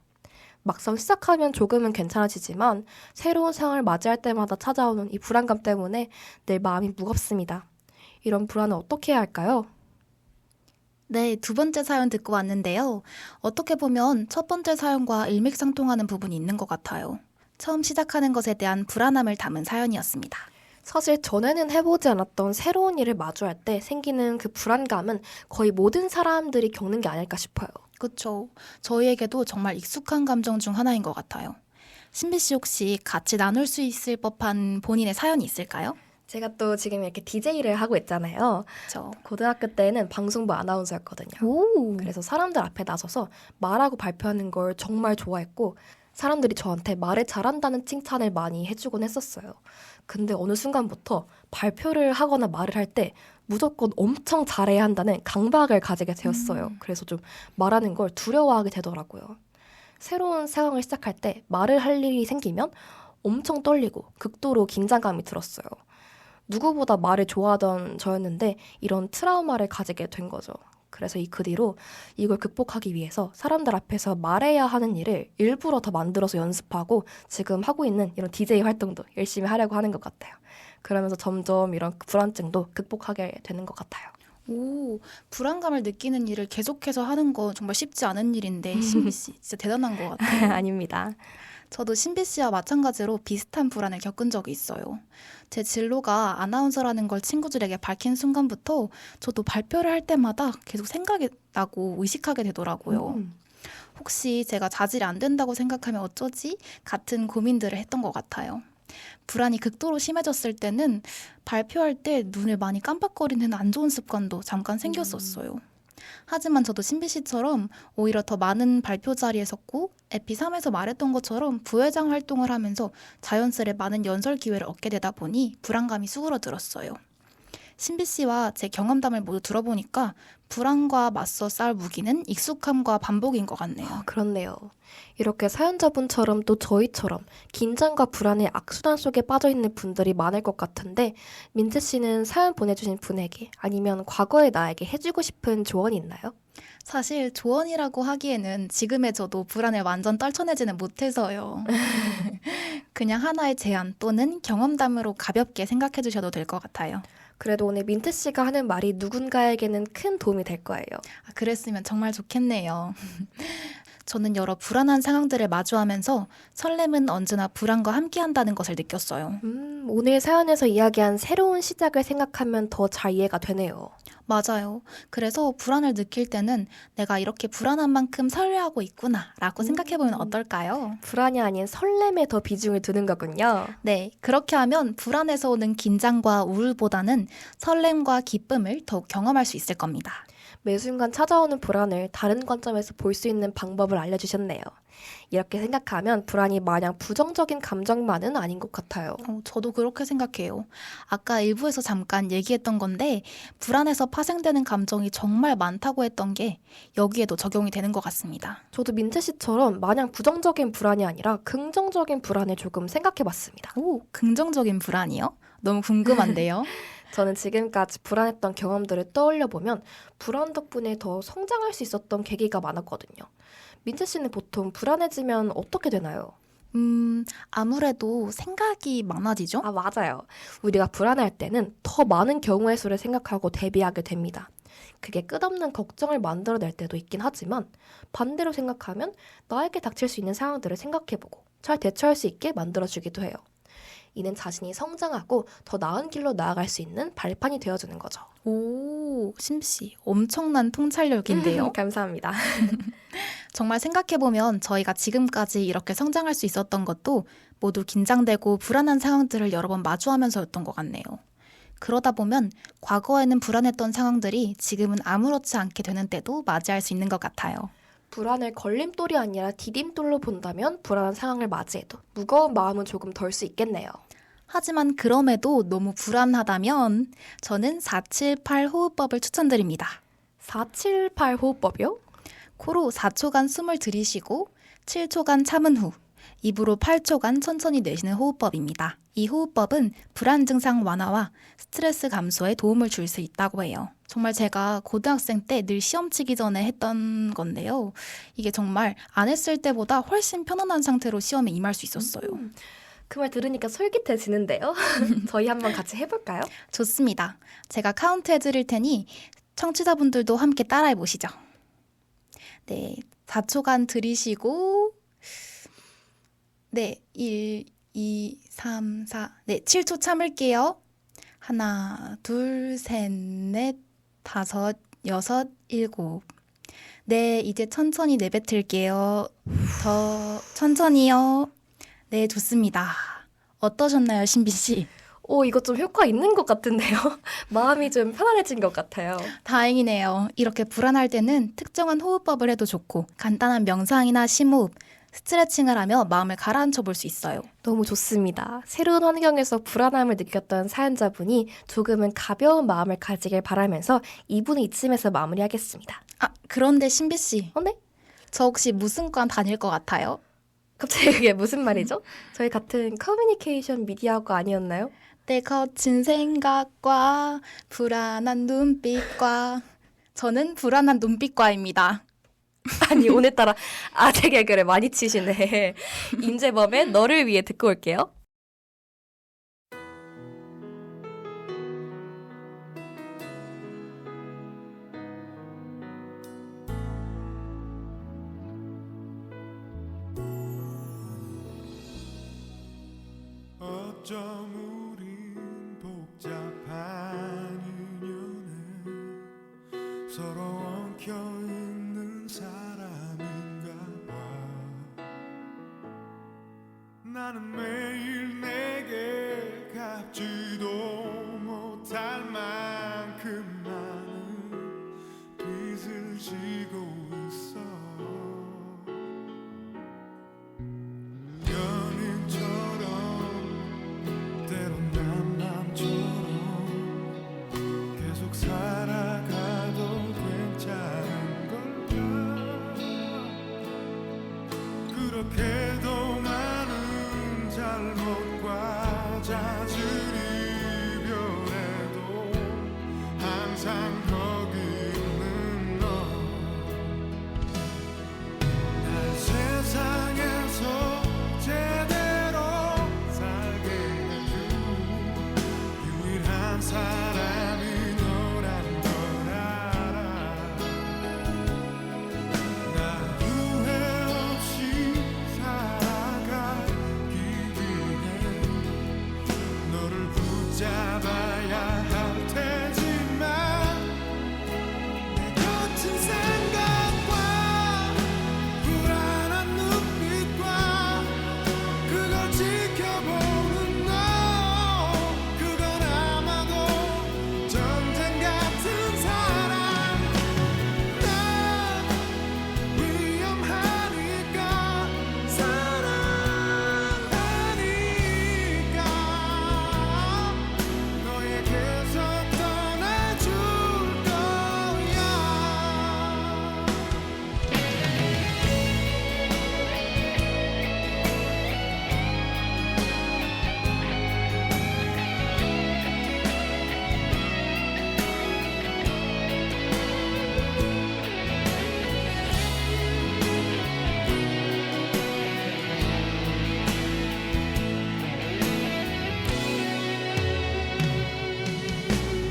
막상 시작하면 조금은 괜찮아지지만 새로운 상황을 맞이할 때마다 찾아오는 이 불안감 때문에 늘 마음이 무겁습니다. 이런 불안을 어떻게 해야 할까요? 네, 두 번째 사연 듣고 왔는데요. 어떻게 보면 첫 번째 사연과 일맥상통하는 부분이 있는 것 같아요. 처음 시작하는 것에 대한 불안함을 담은 사연이었습니다. 사실 전에는 해보지 않았던 새로운 일을 마주할 때 생기는 그 불안감은 거의 모든 사람들이 겪는 게 아닐까 싶어요. 그쵸. 저희에게도 정말 익숙한 감정 중 하나인 것 같아요. 신비 씨 혹시 같이 나눌 수 있을 법한 본인의 사연이 있을까요? 제가 또 지금 이렇게 DJ를 하고 있잖아요. 저. 고등학교 때는 방송부 아나운서였거든요. 오. 그래서 사람들 앞에 나서서 말하고 발표하는 걸 정말 좋아했고 사람들이 저한테 말을 잘한다는 칭찬을 많이 해주곤 했었어요. 근데 어느 순간부터 발표를 하거나 말을 할 때 무조건 엄청 잘해야 한다는 강박을 가지게 되었어요. 그래서 좀 말하는 걸 두려워하게 되더라고요. 새로운 상황을 시작할 때 말을 할 일이 생기면 엄청 떨리고 극도로 긴장감이 들었어요. 누구보다 말을 좋아하던 저였는데 이런 트라우마를 가지게 된 거죠. 그래서 그 뒤로 이걸 극복하기 위해서 사람들 앞에서 말해야 하는 일을 일부러 더 만들어서 연습하고 지금 하고 있는 이런 DJ 활동도 열심히 하려고 하는 것 같아요. 그러면서 점점 이런 불안증도 극복하게 되는 것 같아요. 오, 불안감을 느끼는 일을 계속해서 하는 건 정말 쉽지 않은 일인데 신비 씨 진짜 대단한 것 같아요. 아닙니다. 저도 신비 씨와 마찬가지로 비슷한 불안을 겪은 적이 있어요. 제 진로가 아나운서라는 걸 친구들에게 밝힌 순간부터 저도 발표를 할 때마다 계속 생각이 나고 의식하게 되더라고요. 혹시 제가 자질이 안 된다고 생각하면 어쩌지? 같은 고민들을 했던 것 같아요. 불안이 극도로 심해졌을 때는 발표할 때 눈을 많이 깜빡거리는 안 좋은 습관도 잠깐 생겼었어요. 하지만 저도 신비 씨처럼 오히려 더 많은 발표 자리에 섰고 에피3에서 말했던 것처럼 부회장 활동을 하면서 자연스레 많은 연설 기회를 얻게 되다 보니 불안감이 수그러들었어요. 신비 씨와 제 경험담을 모두 들어보니까 불안과 맞서 싸울 무기는 익숙함과 반복인 것 같네요. 그렇네요. 이렇게 사연자분처럼 또 저희처럼 긴장과 불안의 악순환 속에 빠져있는 분들이 많을 것 같은데 민트 씨는 사연 보내주신 분에게 아니면 과거의 나에게 해주고 싶은 조언이 있나요? 사실 조언이라고 하기에는 지금의 저도 불안을 완전 떨쳐내지는 못해서요. 그냥 하나의 제안 또는 경험담으로 가볍게 생각해 주셔도 될 것 같아요. 그래도 오늘 민트 씨가 하는 말이 누군가에게는 큰 도움이 될 거예요. 그랬으면 정말 좋겠네요. 저는 여러 불안한 상황들을 마주하면서 설렘은 언제나 불안과 함께한다는 것을 느꼈어요. 오늘 사연에서 이야기한 새로운 시작을 생각하면 더 잘 이해가 되네요. 맞아요. 그래서 불안을 느낄 때는 내가 이렇게 불안한 만큼 설레하고 있구나 라고 생각해보면 어떨까요? 불안이 아닌 설렘에 더 비중을 두는 거군요. 네, 그렇게 하면 불안에서 오는 긴장과 우울보다는 설렘과 기쁨을 더욱 경험할 수 있을 겁니다. 매 순간 찾아오는 불안을 다른 관점에서 볼 수 있는 방법을 알려주셨네요. 이렇게 생각하면 불안이 마냥 부정적인 감정만은 아닌 것 같아요. 저도 그렇게 생각해요. 아까 일부에서 잠깐 얘기했던 건데 불안에서 파생되는 감정이 정말 많다고 했던 게 여기에도 적용이 되는 것 같습니다. 저도 민트 씨처럼 마냥 부정적인 불안이 아니라 긍정적인 불안을 조금 생각해봤습니다. 오, 긍정적인 불안이요? 너무 궁금한데요? 저는 지금까지 불안했던 경험들을 떠올려보면 불안 덕분에 더 성장할 수 있었던 계기가 많았거든요. 민트 씨는 보통 불안해지면 어떻게 되나요? 아무래도 생각이 많아지죠? 맞아요. 우리가 불안할 때는 더 많은 경우의 수를 생각하고 대비하게 됩니다. 그게 끝없는 걱정을 만들어낼 때도 있긴 하지만 반대로 생각하면 나에게 닥칠 수 있는 상황들을 생각해보고 잘 대처할 수 있게 만들어주기도 해요. 이는 자신이 성장하고 더 나은 길로 나아갈 수 있는 발판이 되어주는 거죠. 오, 심씨, 엄청난 통찰력인데요. 감사합니다. 정말 생각해보면 저희가 지금까지 이렇게 성장할 수 있었던 것도 모두 긴장되고 불안한 상황들을 여러 번 마주하면서였던 것 같네요. 그러다 보면 과거에는 불안했던 상황들이 지금은 아무렇지 않게 되는 때도 맞이할 수 있는 것 같아요. 불안을 걸림돌이 아니라 디딤돌로 본다면 불안한 상황을 맞이해도 무거운 마음은 조금 덜 수 있겠네요. 하지만 그럼에도 너무 불안하다면 저는 478 호흡법을 추천드립니다. 478 호흡법이요? 코로 4초간 숨을 들이쉬고 7초간 참은 후 입으로 8초간 천천히 내쉬는 호흡법입니다. 이 호흡법은 불안 증상 완화와 스트레스 감소에 도움을 줄 수 있다고 해요. 정말 제가 고등학생 때 늘 시험 치기 전에 했던 건데요. 이게 정말 안 했을 때보다 훨씬 편안한 상태로 시험에 임할 수 있었어요. 그 말 들으니까 솔깃해지는데요. 저희 한번 같이 해볼까요? 좋습니다. 제가 카운트 해드릴 테니 청취자분들도 함께 따라해 보시죠. 네, 4초간 들이쉬고 네, 1, 2, 3, 4 네, 7초 참을게요. 하나, 둘, 셋, 넷, 다섯, 여섯, 일곱 네, 이제 천천히 내뱉을게요. 더 천천히요. 네, 좋습니다. 어떠셨나요, 신비 씨? 오, 이거 좀 효과 있는 것 같은데요. 마음이 좀 편안해진 것 같아요. 다행이네요. 이렇게 불안할 때는 특정한 호흡법을 해도 좋고 간단한 명상이나 심호흡, 스트레칭을 하며 마음을 가라앉혀 볼 수 있어요. 너무 좋습니다. 새로운 환경에서 불안함을 느꼈던 사연자분이 조금은 가벼운 마음을 가지길 바라면서 2부는 이쯤에서 마무리하겠습니다. 아, 그런데 신비 씨, 네? 저 혹시 무슨 과 다닐 것 같아요? 갑자기 그게 무슨 말이죠? 저희 같은 커뮤니케이션 미디어과 아니었나요? 내 거친 생각과 불안한 눈빛과 저는 불안한 눈빛과입니다. 아니, 오늘따라 아재 개그를 많이 치시네. 임재범의 너를 위해 듣고 올게요. 어쩜 우린 복잡한 인연에 서로 엉켜있는 사람인가 봐. 나는 매일 내게 갚지도 못할 만큼 많은 빚을 지고 있어. 연인처럼 때론 남남처럼 계속 살아가도 괜찮은 걸까. 그렇게도 많은 잘못과 잦은 이별에도 항상 거기 있는 너. 날 세상에서 제대로 살게 해준 유일한 사람이 너란 걸 알아. 나 후회 없이 살아가기 위해 너를 붙잡아야 할 테지만 내 거친 생각과 불안한 눈빛과 그걸 지켜보는 너, 그건 아마도 전쟁 같은 사랑. 난 위험하니까 사랑하니까 너에게서 떠나줄 거야.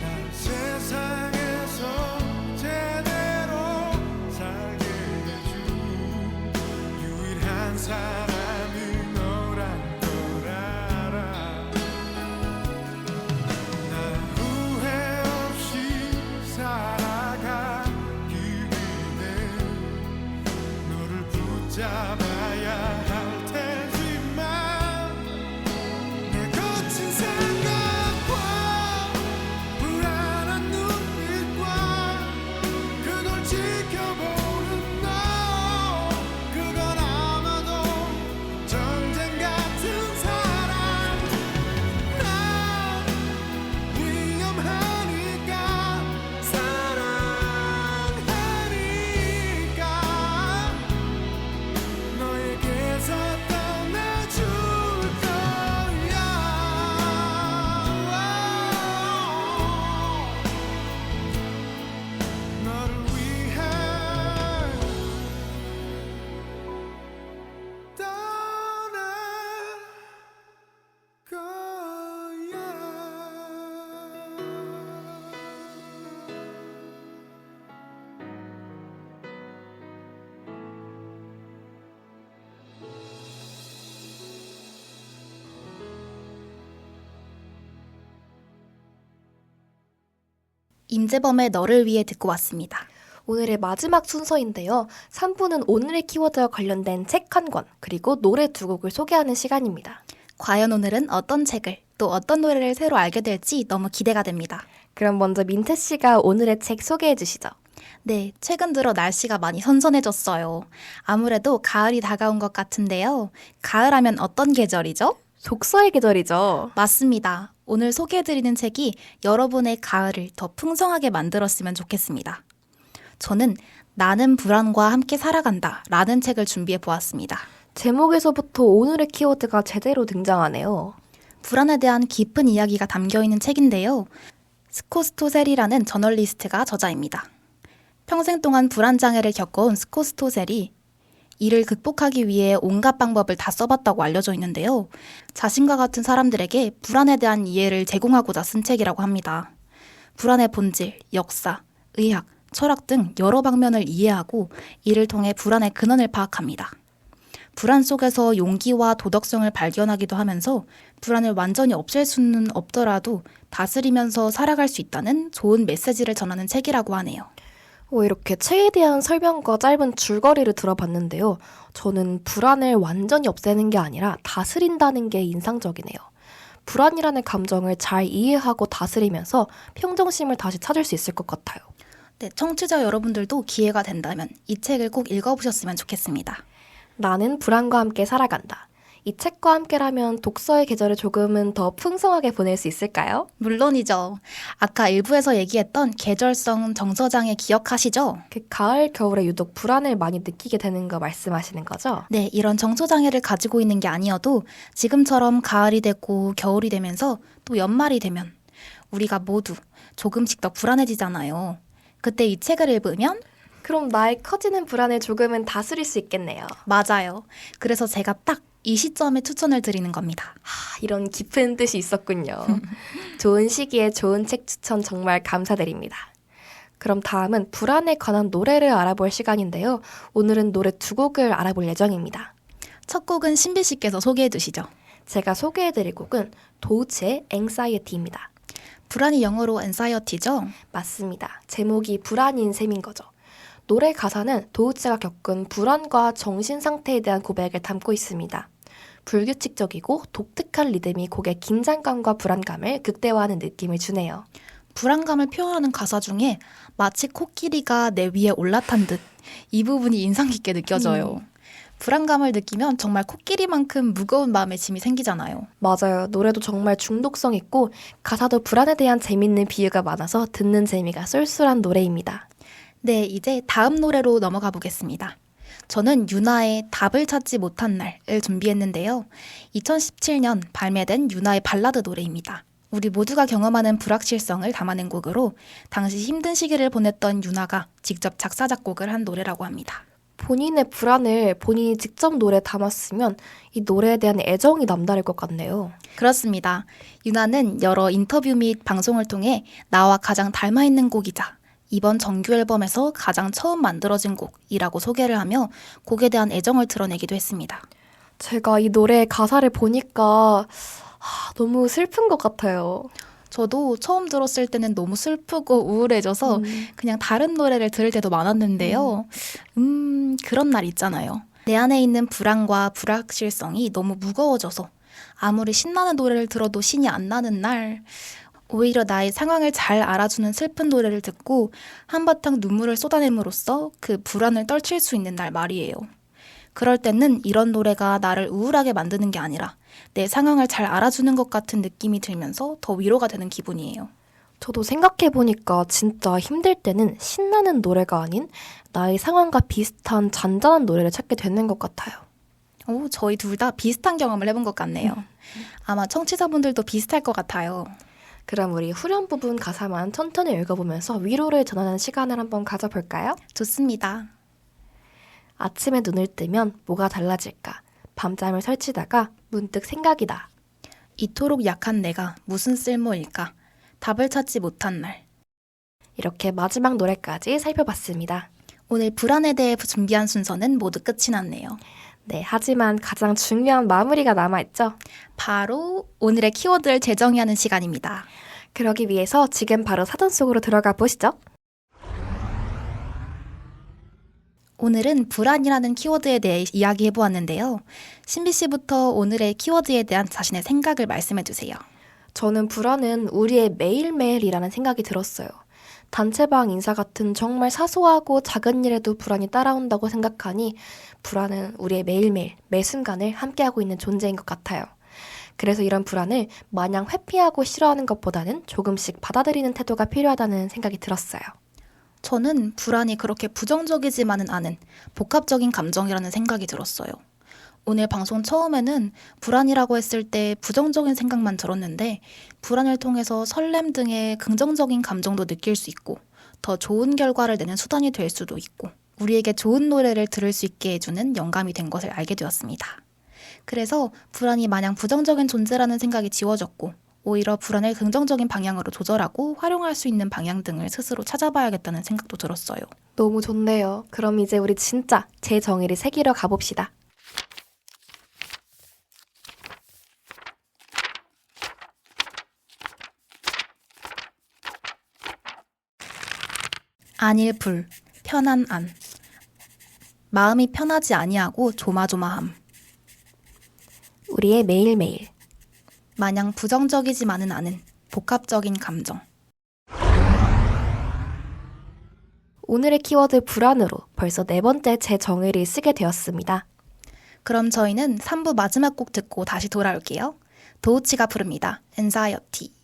날 세상에서 제대로 살게 해준 유일한 사람이 너란 걸 알아. 난 후회 없이 살아가기 위해 너를 붙잡아야 할 테지만 내 거친 생각과 불안한 눈빛과 그걸 지켜보는 너, 그건 아마도 전쟁 같은 사랑. 임재범의 너를 위해 듣고 왔습니다. 오늘의 마지막 순서인데요. 3부는 오늘의 키워드와 관련된 책 한 권, 그리고 노래 두 곡을 소개하는 시간입니다. 과연 오늘은 어떤 책을 또 어떤 노래를 새로 알게 될지 너무 기대가 됩니다. 그럼 먼저 민트 씨가 오늘의 책 소개해 주시죠. 네, 최근 들어 날씨가 많이 선선해졌어요. 아무래도 가을이 다가온 것 같은데요. 가을하면 어떤 계절이죠? 독서의 계절이죠. 맞습니다. 오늘 소개해드리는 책이 여러분의 가을을 더 풍성하게 만들었으면 좋겠습니다. 저는 나는 불안과 함께 살아간다 라는 책을 준비해 보았습니다. 제목에서부터 오늘의 키워드가 제대로 등장하네요. 불안에 대한 깊은 이야기가 담겨있는 책인데요. 스콧 스토셀이라는 저널리스트가 저자입니다. 평생 동안 불안장애를 겪어온 스콧 스토셀이 이를 극복하기 위해 온갖 방법을 다 써봤다고 알려져 있는데요. 자신과 같은 사람들에게 불안에 대한 이해를 제공하고자 쓴 책이라고 합니다. 불안의 본질, 역사, 의학, 철학 등 여러 방면을 이해하고 이를 통해 불안의 근원을 파악합니다. 불안 속에서 용기와 도덕성을 발견하기도 하면서 불안을 완전히 없앨 수는 없더라도 다스리면서 살아갈 수 있다는 좋은 메시지를 전하는 책이라고 하네요. 이렇게 책에 대한 설명과 짧은 줄거리를 들어봤는데요. 저는 불안을 완전히 없애는 게 아니라 다스린다는 게 인상적이네요. 불안이라는 감정을 잘 이해하고 다스리면서 평정심을 다시 찾을 수 있을 것 같아요. 네, 청취자 여러분들도 기회가 된다면 이 책을 꼭 읽어보셨으면 좋겠습니다. 나는 불안과 함께 살아간다. 이 책과 함께라면 독서의 계절을 조금은 더 풍성하게 보낼 수 있을까요? 물론이죠. 아까 일부에서 얘기했던 계절성 정서장애 기억하시죠? 그 가을, 겨울에 유독 불안을 많이 느끼게 되는 거 말씀하시는 거죠? 네, 이런 정서장애를 가지고 있는 게 아니어도 지금처럼 가을이 되고 겨울이 되면서 또 연말이 되면 우리가 모두 조금씩 더 불안해지잖아요. 그때 이 책을 읽으면 그럼 나의 커지는 불안을 조금은 다스릴 수 있겠네요. 맞아요. 그래서 제가 딱 이 시점에 추천을 드리는 겁니다. 이런 깊은 뜻이 있었군요. 좋은 시기에 좋은 책 추천 정말 감사드립니다. 그럼 다음은 불안에 관한 노래를 알아볼 시간인데요. 오늘은 노래 두 곡을 알아볼 예정입니다. 첫 곡은 신비 씨께서 소개해 주시죠. 제가 소개해드릴 곡은 도우치의 Anxiety입니다. 불안이 영어로 anxiety죠? 맞습니다. 제목이 불안인 셈인 거죠. 노래 가사는 도우치가 겪은 불안과 정신 상태에 대한 고백을 담고 있습니다. 불규칙적이고 독특한 리듬이 곡의 긴장감과 불안감을 극대화하는 느낌을 주네요. 불안감을 표현하는 가사 중에 마치 코끼리가 내 위에 올라탄 듯 이 부분이 인상 깊게 느껴져요. 불안감을 느끼면 정말 코끼리만큼 무거운 마음의 짐이 생기잖아요. 맞아요. 노래도 정말 중독성 있고 가사도 불안에 대한 재밌는 비유가 많아서 듣는 재미가 쏠쏠한 노래입니다. 네, 이제 다음 노래로 넘어가 보겠습니다. 저는 유나의 답을 찾지 못한 날을 준비했는데요. 2017년 발매된 유나의 발라드 노래입니다. 우리 모두가 경험하는 불확실성을 담아낸 곡으로 당시 힘든 시기를 보냈던 유나가 직접 작사, 작곡을 한 노래라고 합니다. 본인의 불안을 본인이 직접 노래에 담았으면 이 노래에 대한 애정이 남다를 것 같네요. 그렇습니다. 유나는 여러 인터뷰 및 방송을 통해 나와 가장 닮아있는 곡이자 이번 정규 앨범에서 가장 처음 만들어진 곡이라고 소개를 하며 곡에 대한 애정을 드러내기도 했습니다. 제가 이 노래의 가사를 보니까 너무 슬픈 것 같아요. 저도 처음 들었을 때는 너무 슬프고 우울해져서 그냥 다른 노래를 들을 때도 많았는데요. 그런 날 있잖아요. 내 안에 있는 불안과 불확실성이 너무 무거워져서 아무리 신나는 노래를 들어도 신이 안 나는 날, 오히려 나의 상황을 잘 알아주는 슬픈 노래를 듣고 한바탕 눈물을 쏟아냄으로써 그 불안을 떨칠 수 있는 날 말이에요. 그럴 때는 이런 노래가 나를 우울하게 만드는 게 아니라 내 상황을 잘 알아주는 것 같은 느낌이 들면서 더 위로가 되는 기분이에요. 저도 생각해보니까 진짜 힘들 때는 신나는 노래가 아닌 나의 상황과 비슷한 잔잔한 노래를 찾게 되는 것 같아요. 저희 둘 다 비슷한 경험을 해본 것 같네요. 아마 청취자분들도 비슷할 것 같아요. 그럼 우리 후렴 부분 가사만 천천히 읽어보면서 위로를 전하는 시간을 한번 가져볼까요? 좋습니다. 아침에 눈을 뜨면 뭐가 달라질까? 밤잠을 설치다가 문득 생각이 나. 이토록 약한 내가 무슨 쓸모일까? 답을 찾지 못한 날. 이렇게 마지막 노래까지 살펴봤습니다. 오늘 불안에 대해 준비한 순서는 모두 끝이 났네요. 네, 하지만 가장 중요한 마무리가 남아있죠? 바로 오늘의 키워드를 재정의하는 시간입니다. 그러기 위해서 지금 바로 사전 속으로 들어가 보시죠. 오늘은 불안이라는 키워드에 대해 이야기해보았는데요. 신비 씨부터 오늘의 키워드에 대한 자신의 생각을 말씀해주세요. 저는 불안은 우리의 매일매일이라는 생각이 들었어요. 단체방 인사 같은 정말 사소하고 작은 일에도 불안이 따라온다고 생각하니 불안은 우리의 매일매일, 매 순간을 함께하고 있는 존재인 것 같아요. 그래서 이런 불안을 마냥 회피하고 싫어하는 것보다는 조금씩 받아들이는 태도가 필요하다는 생각이 들었어요. 저는 불안이 그렇게 부정적이지만은 않은 복합적인 감정이라는 생각이 들었어요. 오늘 방송 처음에는 불안이라고 했을 때 부정적인 생각만 들었는데 불안을 통해서 설렘 등의 긍정적인 감정도 느낄 수 있고 더 좋은 결과를 내는 수단이 될 수도 있고 우리에게 좋은 노래를 들을 수 있게 해주는 영감이 된 것을 알게 되었습니다. 그래서 불안이 마냥 부정적인 존재라는 생각이 지워졌고 오히려 불안을 긍정적인 방향으로 조절하고 활용할 수 있는 방향 등을 스스로 찾아봐야겠다는 생각도 들었어요. 너무 좋네요. 그럼 이제 우리 진짜 제 정의를 새기러 가봅시다. 안일 불, 편한 안. 마음이 편하지 아니하고 조마조마함. 우리의 매일매일. 마냥 부정적이지만은 않은 복합적인 감정. 오늘의 키워드 불안으로 벌써 4번째 제 정의를 쓰게 되었습니다. 그럼 저희는 3부 마지막 곡 듣고 다시 돌아올게요. 도우치가 부릅니다. Anxiety.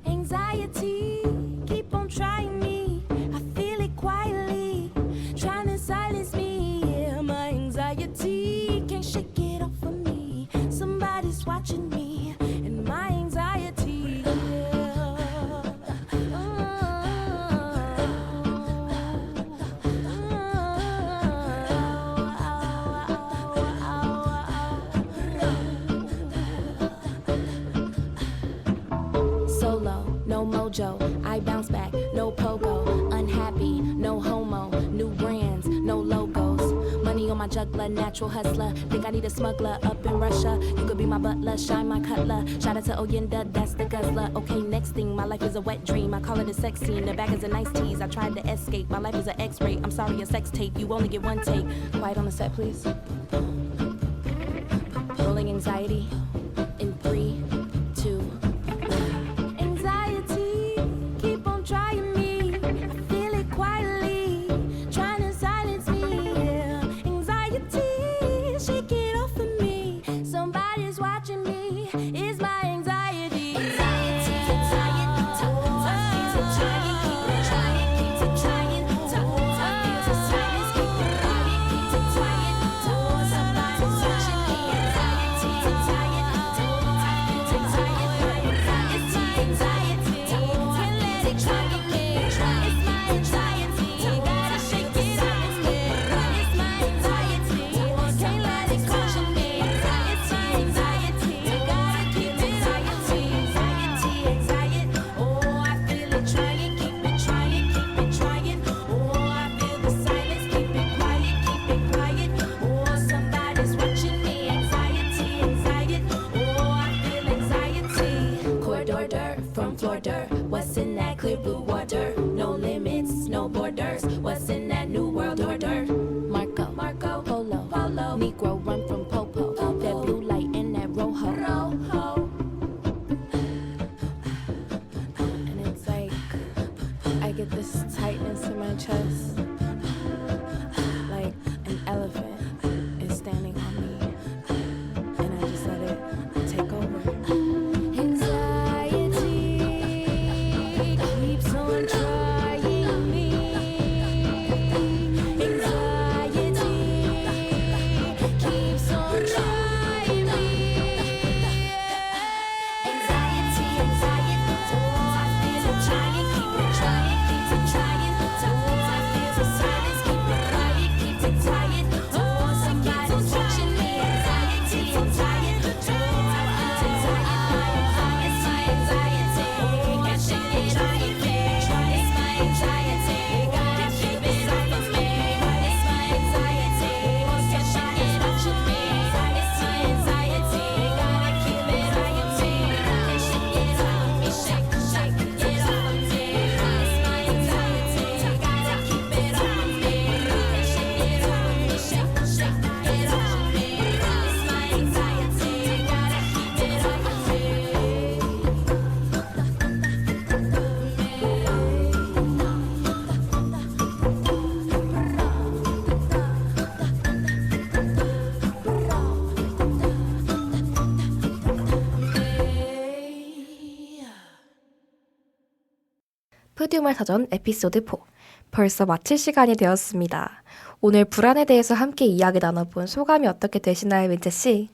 Anxiety, keep on trying me. I feel it quietly, trying to silence me. Yeah, my anxiety can't shake it off of me. Somebody's watching me, and my anxiety. Solo, no mojo, I bounce back, no pogo. Unhappy, no homo, new brands, no logos. Money on my juggler, natural hustler. Think I need a smuggler up in Russia. You could be my butler, shine my cutler. Shout out to Oyenda, that's the guzzler. Okay, next thing, my life is a wet dream. I call it a sex scene, the back is a nice tease. I tried to escape, my life is an X-ray. I'm sorry, a sex tape, you only get one take. Quiet on the set, please. Rolling anxiety in 3, 2, anxiety, keep on trying me. I feel it quietly, trying to silence me. Yeah. Anxiety, shake it off of me. Somebody's watching me. It's my anxiety. Anxiety, anxiety, trying, keep it trying, keep it trying. Silence, keep it quiet, keep it quiet. Somebody's watching me. Anxiety, anxiety, what's in that clear blue water? No limits, no borders. What's in that new world order? Marco, Polo, Negro run from Popo. That blue light and that rojo. And it's like I get this tightness in my chest, like an elephant is standing on me, and I just let it take over. Anxiety keeps on 푸듀말 사전 에피소드 4. 벌써 마칠 시간이 되었습니다. 오늘 불안에 대해서 함께 이야기 나눠본 소감이 어떻게 되시나요, 민채 씨?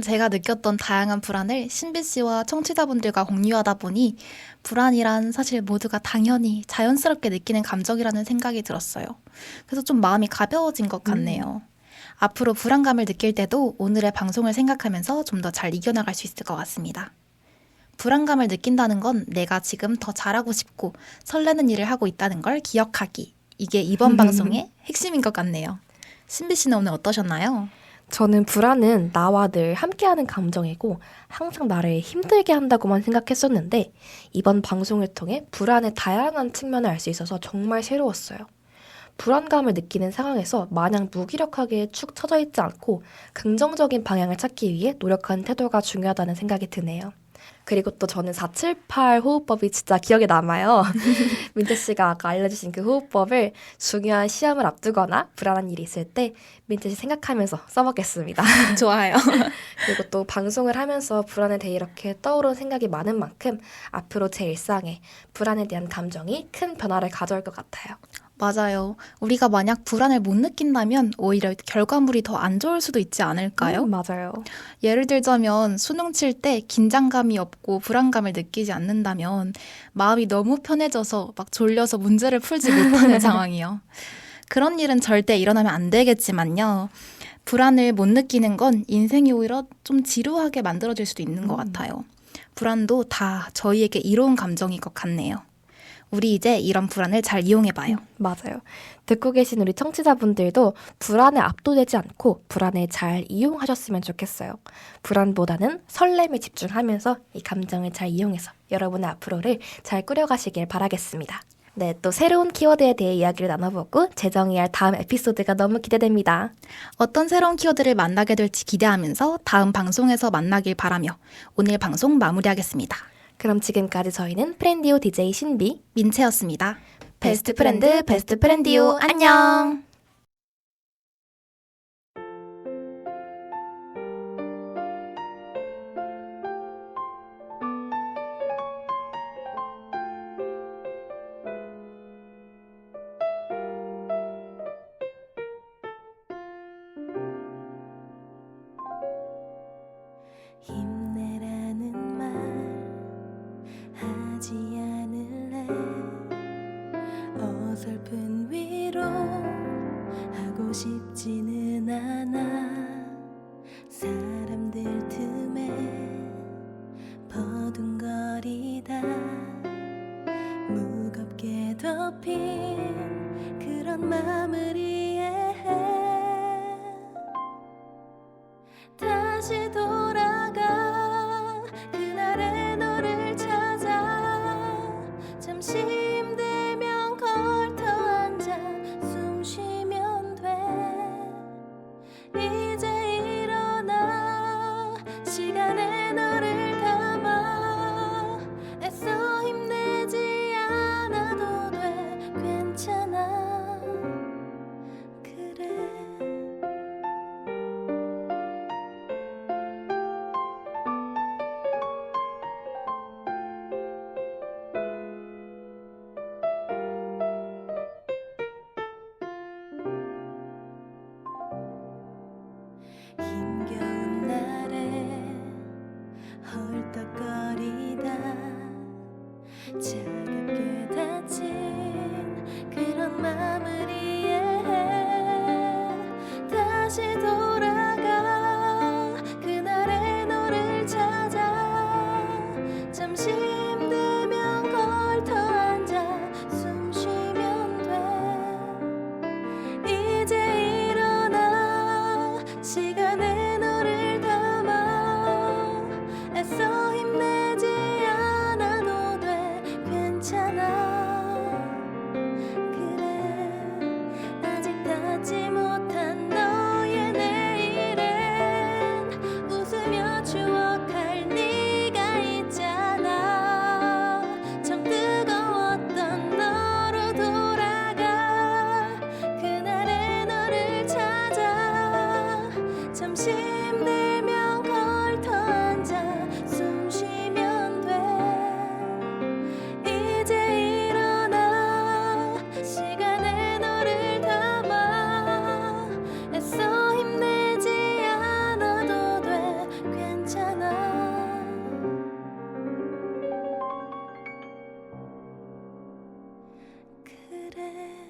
제가 느꼈던 다양한 불안을 신비 씨와 청취자분들과 공유하다 보니 불안이란 사실 모두가 당연히 자연스럽게 느끼는 감정이라는 생각이 들었어요. 그래서 좀 마음이 가벼워진 것 같네요. 앞으로 불안감을 느낄 때도 오늘의 방송을 생각하면서 좀 더 잘 이겨나갈 수 있을 것 같습니다. 불안감을 느낀다는 건 내가 지금 더 잘하고 싶고 설레는 일을 하고 있다는 걸 기억하기. 이게 이번 방송의 핵심인 것 같네요. 신비 씨는 오늘 어떠셨나요? 저는 불안은 나와 늘 함께하는 감정이고 항상 나를 힘들게 한다고만 생각했었는데 이번 방송을 통해 불안의 다양한 측면을 알 수 있어서 정말 새로웠어요. 불안감을 느끼는 상황에서 마냥 무기력하게 축 처져 있지 않고 긍정적인 방향을 찾기 위해 노력하는 태도가 중요하다는 생각이 드네요. 그리고 또 저는 478 호흡법이 진짜 기억에 남아요. 민채 씨가 아까 알려주신 그 호흡법을 중요한 시험을 앞두거나 불안한 일이 있을 때 민채 씨 생각하면서 써먹겠습니다. 좋아요. 그리고 또 방송을 하면서 불안에 대해 이렇게 떠오르는 생각이 많은 만큼 앞으로 제 일상에 불안에 대한 감정이 큰 변화를 가져올 것 같아요. 맞아요. 우리가 만약 불안을 못 느낀다면 오히려 결과물이 더 안 좋을 수도 있지 않을까요? 맞아요. 예를 들자면 수능 칠 때 긴장감이 없고 불안감을 느끼지 않는다면 마음이 너무 편해져서 막 졸려서 문제를 풀지 못하는 상황이요. 그런 일은 절대 일어나면 안 되겠지만요. 불안을 못 느끼는 건 인생이 오히려 좀 지루하게 만들어질 수도 있는 것 같아요. 불안도 다 저희에게 이로운 감정인 것 같네요. 우리 이제 이런 불안을 잘 이용해봐요. 맞아요. 듣고 계신 우리 청취자분들도 불안에 압도되지 않고 불안을 잘 이용하셨으면 좋겠어요. 불안보다는 설렘에 집중하면서 이 감정을 잘 이용해서 여러분의 앞으로를 잘 꾸려가시길 바라겠습니다. 네, 또 새로운 키워드에 대해 이야기를 나눠보고 재정의할 다음 에피소드가 너무 기대됩니다. 어떤 새로운 키워드를 만나게 될지 기대하면서 다음 방송에서 만나길 바라며 오늘 방송 마무리하겠습니다. 그럼 지금까지 저희는 프렌디오 DJ 신비, 민채였습니다. 베스트 프렌드, 베스트 프렌디오, 안녕! 힘내라는 말 하지 않을래. 어설픈 위로 하고 싶지는 않아. 사람들 틈에 버둥거리다 무겁게 덮인 그런 맘을 이해해. 다시 돌아가 그날의 너를 찾아. 잠시 힘들면 걸터 앉아 숨 쉬면 돼. 이제 일어나 시간에 너를 담아. 애써 힘내지 않아도 돼. 괜찮아. 그래. 힘겨운 날에 헐떡거리다 차갑게 다친 그런 맘을 이해해. 다시 돌아가 그날의 너를 찾아. 잠시 힘들면 걸터 앉아 숨 쉬면 돼. 이제 일어나 시간에 너를 담아. 애써 힘내지 않아도 돼. 괜찮아. 그래. 아직 닿지 못한 너의 내 그래